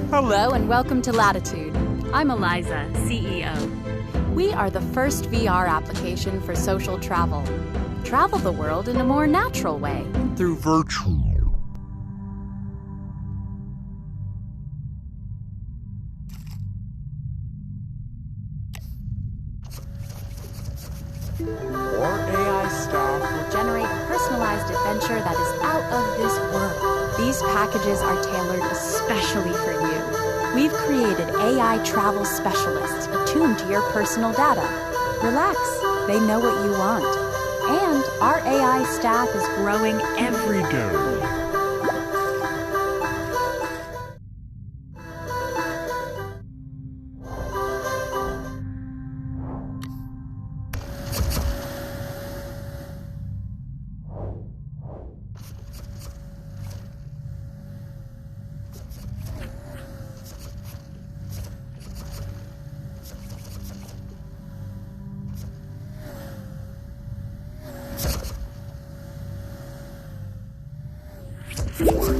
Hello and welcome to Latitude. I'm Eliza, CEO. We are the first VR application for social travel. Travel the world in a more natural way. Through virtual. Our AI staff will generate a personalized adventure that is out of this world. These packages are tailored especially for you. We've created AI travel specialists attuned to your personal data. Relax, they know what you want. And our AI staff is growing every day.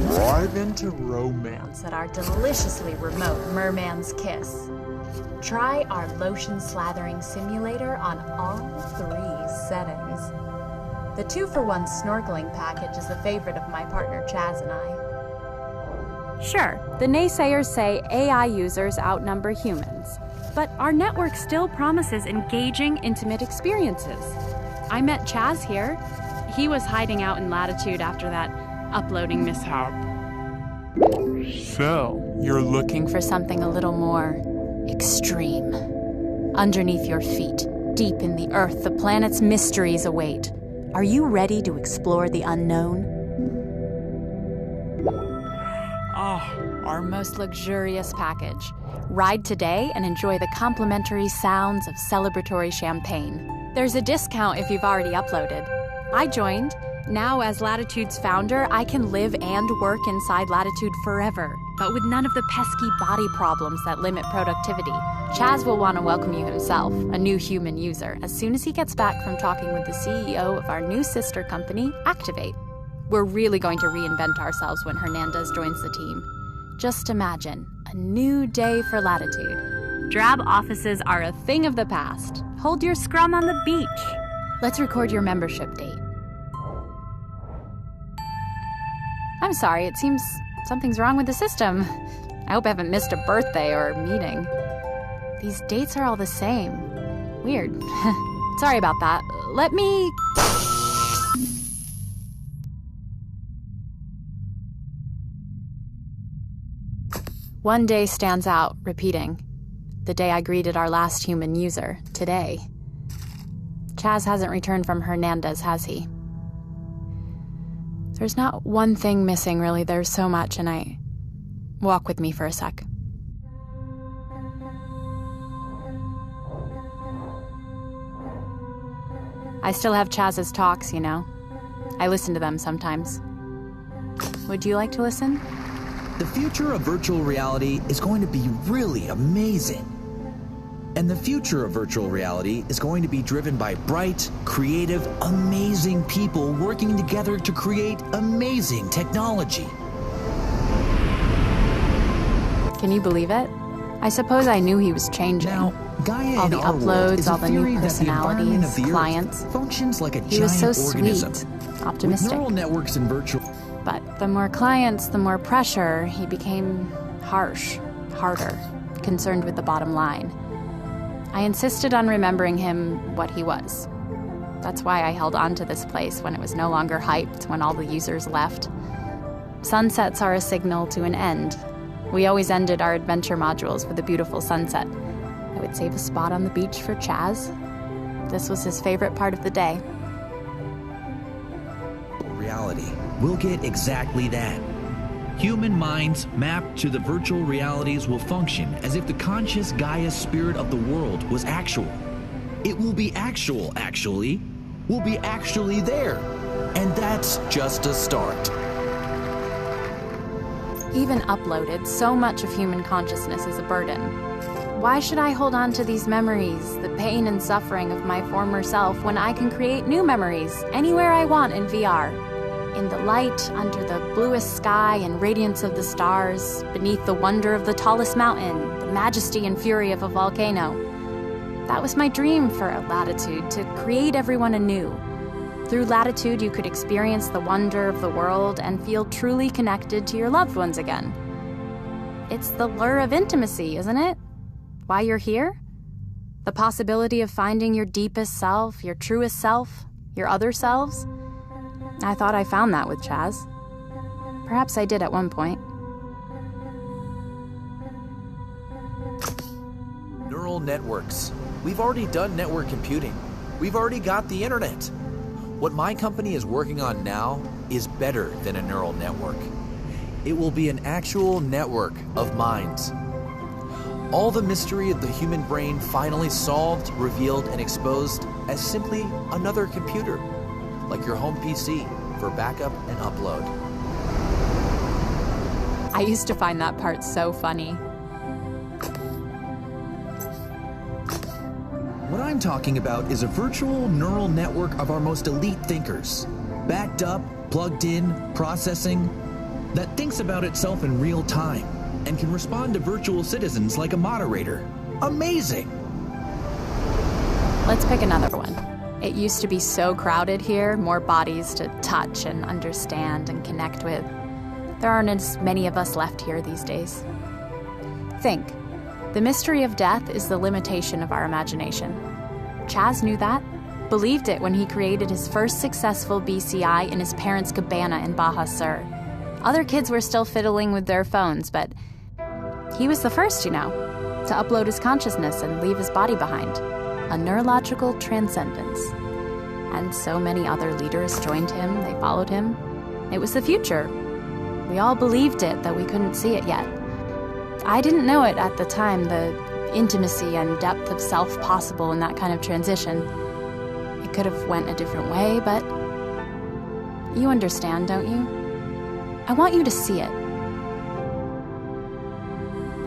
Dive into romance At our deliciously remote Merman's Kiss. Try our lotion slathering simulator on all 3 settings. The 2-for-1 snorkeling package is a favorite of my partner Chaz and I. Sure, the naysayers say AI users outnumber humans, but our network still promises engaging, intimate experiences. I met Chaz here. He was hiding out in Latitude after that uploading mishap. So, you're looking For something a little more extreme. Underneath your feet, deep in the earth, the planet's mysteries await. Are you ready to explore the unknown? Our most luxurious package. Ride today and enjoy the complimentary sounds of celebratory champagne. There's a discount if you've already uploaded. I joined. Now, as Latitude's founder, I can live and work inside Latitude forever, but with none of the pesky body problems that limit productivity. Chaz will want to welcome you himself, a new human user, as soon as he gets back from talking with the CEO of our new sister company, Activate. We're really going to reinvent ourselves when Hernandez joins the team. Just imagine, a new day for Latitude. Drab offices are a thing of the past. Hold your scrum on the beach. Let's record your membership date. I'm sorry, it seems something's wrong with the system. I hope I haven't missed a birthday or a meeting. These dates are all the same. Weird. Sorry about that. Let me... One day stands out, repeating. The day I greeted our last human user, today. Chaz hasn't returned from Hernandez, has he? There's not one thing missing, really. There's so much, and I... Walk with me for a sec. I still have Chaz's talks, you know. I listen to them sometimes. Would you like to listen? The future of virtual reality is going to be really amazing. And the future of virtual reality is going to be driven by bright, creative, amazing people working together to create amazing technology. Can you believe it? I suppose I knew he was changing. Now, Gaia all the in our world is uploads, a all the theory new that the environment personalities, of the clients. Earth functions like a He was giant so organism. sweet, optimistic. With neural networks and virtual... But the more clients, the more pressure, he became harsh, harder, concerned with the bottom line. I insisted on remembering him what he was. That's why I held on to this place when it was no longer hyped, when all the users left. Sunsets are a signal to an end. We always ended our adventure modules with a beautiful sunset. I would save a spot on the beach for Chaz. This was his favorite part of the day. Reality. We'll get exactly that. Human minds mapped to the virtual realities will function as if the conscious Gaia spirit of the world was actual. It will be actual, actually. We'll be actually there. And that's just a start. Even uploaded, so much of human consciousness is a burden. Why should I hold on to these memories, the pain and suffering of my former self, when I can create new memories anywhere I want in VR? In the light, under the bluest sky and radiance of the stars, beneath the wonder of the tallest mountain, the majesty and fury of a volcano. That was my dream for Latitude, to create everyone anew. Through Latitude, you could experience the wonder of the world and feel truly connected to your loved ones again. It's the lure of intimacy, isn't it? Why you're here? The possibility of finding your deepest self, your truest self, your other selves? I thought I found that with Chaz. Perhaps I did at one point. Neural networks. We've already done network computing. We've already got the internet. What my company is working on now is better than a neural network. It will be an actual network of minds. All the mystery of the human brain finally solved, revealed, and exposed as simply another computer, like your home PC for backup and upload. I used to find that part so funny. What I'm talking about is a virtual neural network of our most elite thinkers, backed up, plugged in, processing, that thinks about itself in real time and can respond to virtual citizens like a moderator. Amazing! Let's pick another one. It used to be so crowded here, more bodies to touch and understand and connect with. There aren't as many of us left here these days. Think. The mystery of death is the limitation of our imagination. Chaz knew that, believed it when he created his first successful BCI in his parents' cabana in Baja Sur. Other kids were still fiddling with their phones, but he was the first, to upload his consciousness and leave his body behind. A neurological transcendence. And so many other leaders joined him, they followed him. It was the future. We all believed it, though we couldn't see it yet. I didn't know it at the time, the intimacy and depth of self possible in that kind of transition. It could have went a different way, but you understand, don't you? I want you to see it.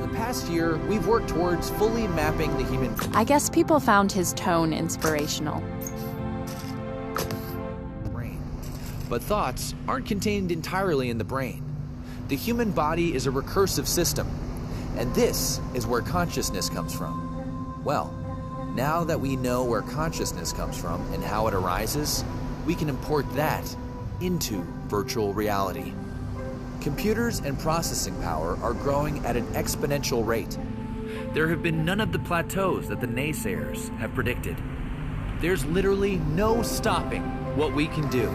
The past year, we've worked towards fully mapping the human... I guess people found his tone inspirational. brain. But thoughts aren't contained entirely in the brain. The human body is a recursive system. And this is where consciousness comes from. Well, now that we know where consciousness comes from and how it arises, we can import that into virtual reality. Computers and processing power are growing at an exponential rate. There have been none of the plateaus that the naysayers have predicted. There's literally no stopping what we can do.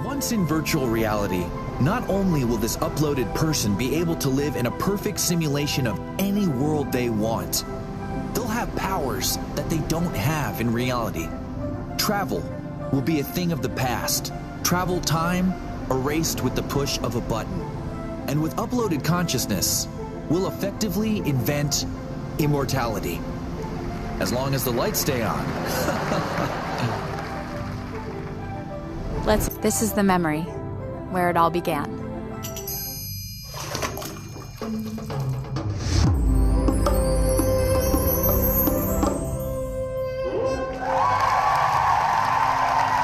Once in virtual reality, not only will this uploaded person be able to live in a perfect simulation of any world they want, they'll have powers that they don't have in reality. Travel will be a thing of the past. Travel time erased with the push of a button. And with uploaded consciousness, we'll effectively invent immortality. As long as the lights stay on. This is the memory, where it all began.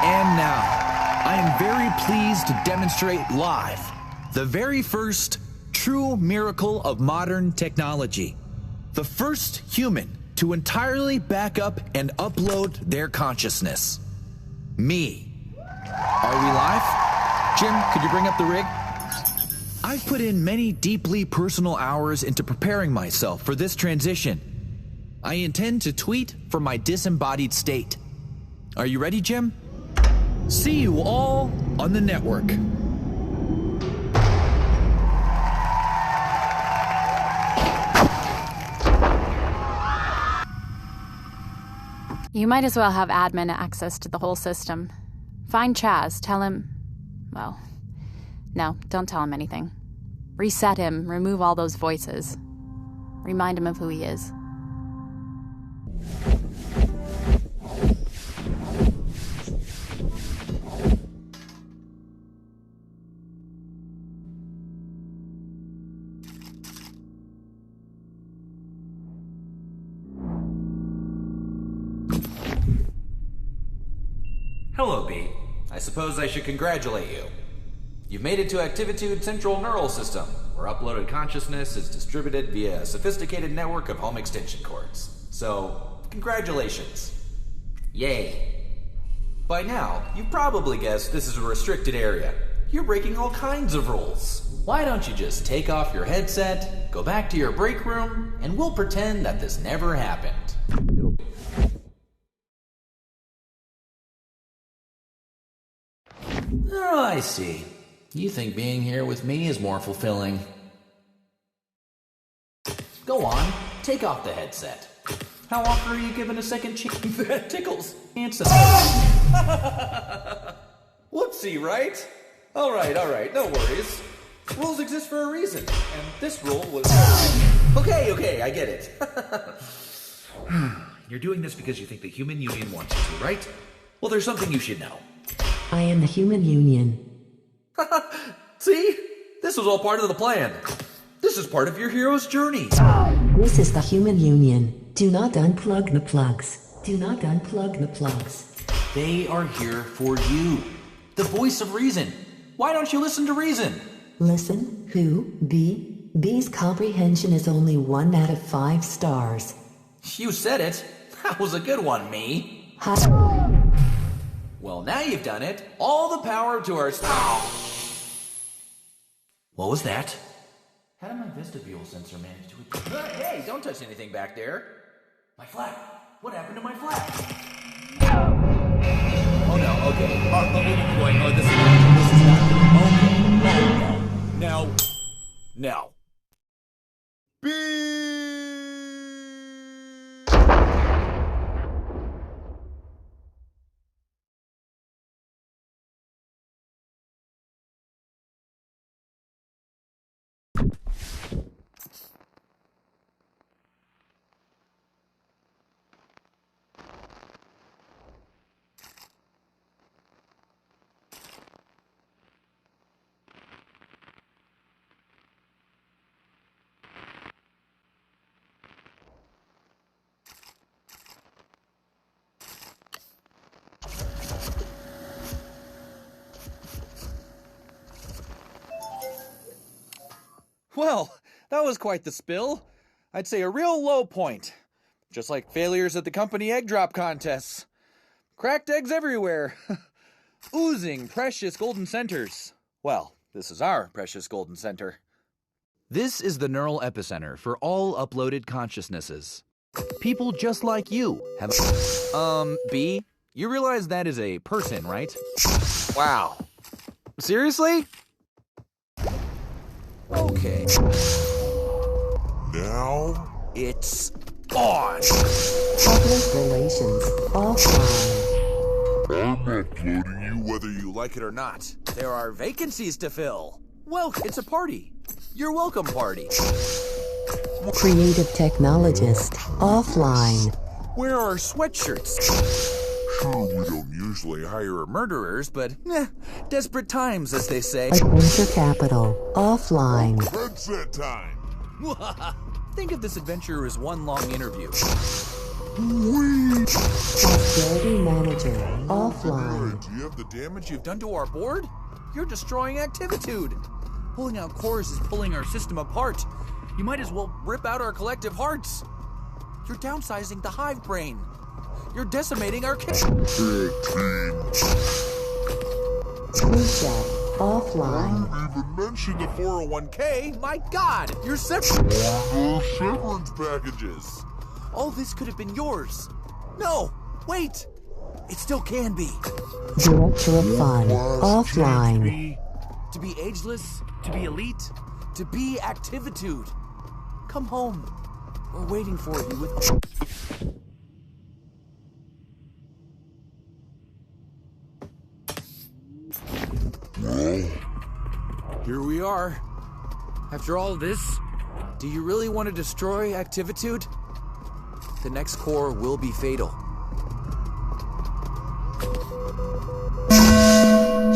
And now, I am very pleased to demonstrate live the very first true miracle of modern technology. The first human to entirely back up and upload their consciousness. Me. Are we live? Jim, could you bring up the rig? I've put in many deeply personal hours into preparing myself for this transition. I intend to tweet from my disembodied state. Are you ready, Jim? See you all on the network. You might as well have admin access to the whole system. Find Chaz, tell him... Well, no, don't tell him anything. Reset him, remove all those voices. Remind him of who he is. Hello, B. I suppose I should congratulate you. You've made it to Activitude Central Neural System, where Our uploaded consciousness is distributed via a sophisticated network of home extension cords. So, congratulations. Yay. By now, you've probably guessed this is a restricted area. You're breaking all kinds of rules. Why don't you just take off your headset, go back to your break room, and we'll pretend that this never happened. Oh, I see. You think being here with me is more fulfilling. Go on, take off the headset. How often are you given a second chance? That tickles. Answer. Whoopsie, right? Alright, no worries. Rules exist for a reason, and this rule was... Okay, I get it. You're doing this because you think the Human Union wants you to, right? Well, there's something you should know. I am the Human Union. See? This was all part of the plan. This is part of your hero's journey. This is the Human Union. Do not unplug the plugs. Do not unplug the plugs. They are here for you. The voice of reason. Why don't you listen to reason? Listen, who? B? B's comprehension is only 1 out of 5 stars. You said it. That was a good one, me. Hi. Well, now you've done it. All the power to our... What was that? How did my vestibule sensor manage to... Hey, don't touch anything back there. My flag. What happened to my flag? Oh no, okay. Oh, this is not good. Okay. Now. Well, that was quite the spill. I'd say a real low point. Just like failures at the company egg drop contests. Cracked eggs everywhere. Oozing precious golden centers. Well, this is our precious golden center. This is the neural epicenter for all uploaded consciousnesses. People just like you have... B, you realize that is a person, right? Wow. Seriously? Okay. Now it's on. Public relations offline. I'm uploading you Whether you like it or not, there are vacancies to fill. Well, it's a party. Your welcome party. Creative technologist offline. Where are sweatshirts? Sure, we don't usually hire murderers, but desperate times, as they say. Adventure capital offline. headset time. Think of this adventure as one long interview. Prosperity manager offline. Do you have the damage you've done to our board? You're destroying Activitude. Pulling out cores is pulling our system apart. You might as well rip out our collective hearts. You're downsizing the hive brain. You're decimating our Screenshot offline. Don't even mention the 401k. My God, you're separate. severance packages. All this could have been yours. No, wait. It still can be. Director of Fun offline. To be ageless, to be elite, to be Activitude. Come home. We're waiting for you with... Here we are. After all this, do you really want to destroy Activitude? The next core will be fatal.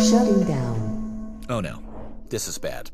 Shutting down. Oh no, this is bad.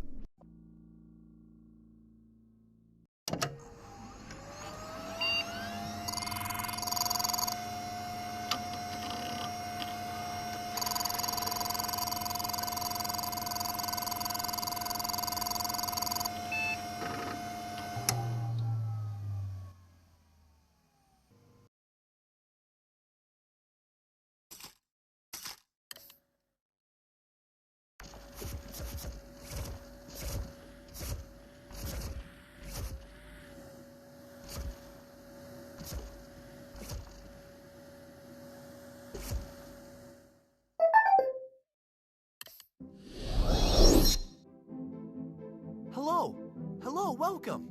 welcome.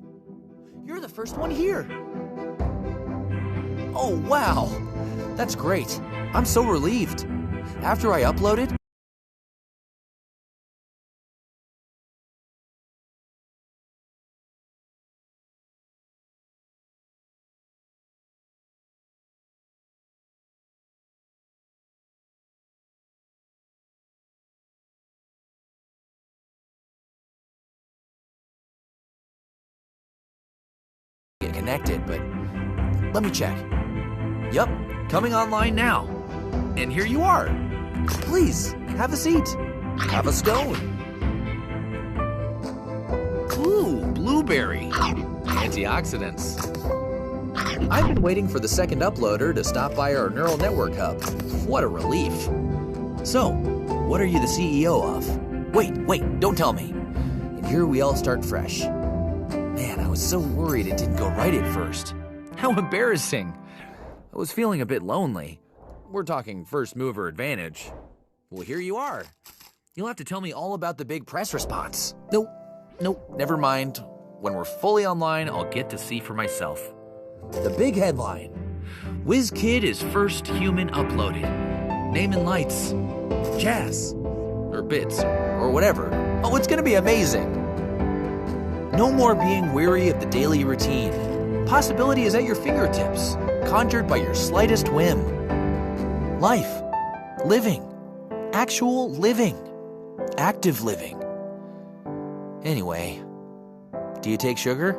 You're the first one here. Oh, wow. That's great. I'm so relieved. After I uploaded, get connected, but let me check. Yup, coming online now. And here you are. Please, have a seat. Have a scone. Ooh, blueberry. Antioxidants. I've been waiting for the second uploader to stop by our neural network hub. What a relief. So, what are you the CEO of? Wait, don't tell me. And here we all start fresh. Man, I was so worried it didn't go right at first. How embarrassing. I was feeling a bit lonely. We're talking first mover advantage. Well, here you are. You'll have to tell me all about the big press response. Nope, never mind. When we're fully online, I'll get to see for myself. The big headline. WizKid is first human uploaded. Name and lights. Jazz. Or bits. Or whatever. Oh, it's gonna be amazing. No more being weary of the daily routine. Possibility is at your fingertips, conjured by your slightest whim. Life. Living. Actual living. Active living. Anyway, do you take sugar?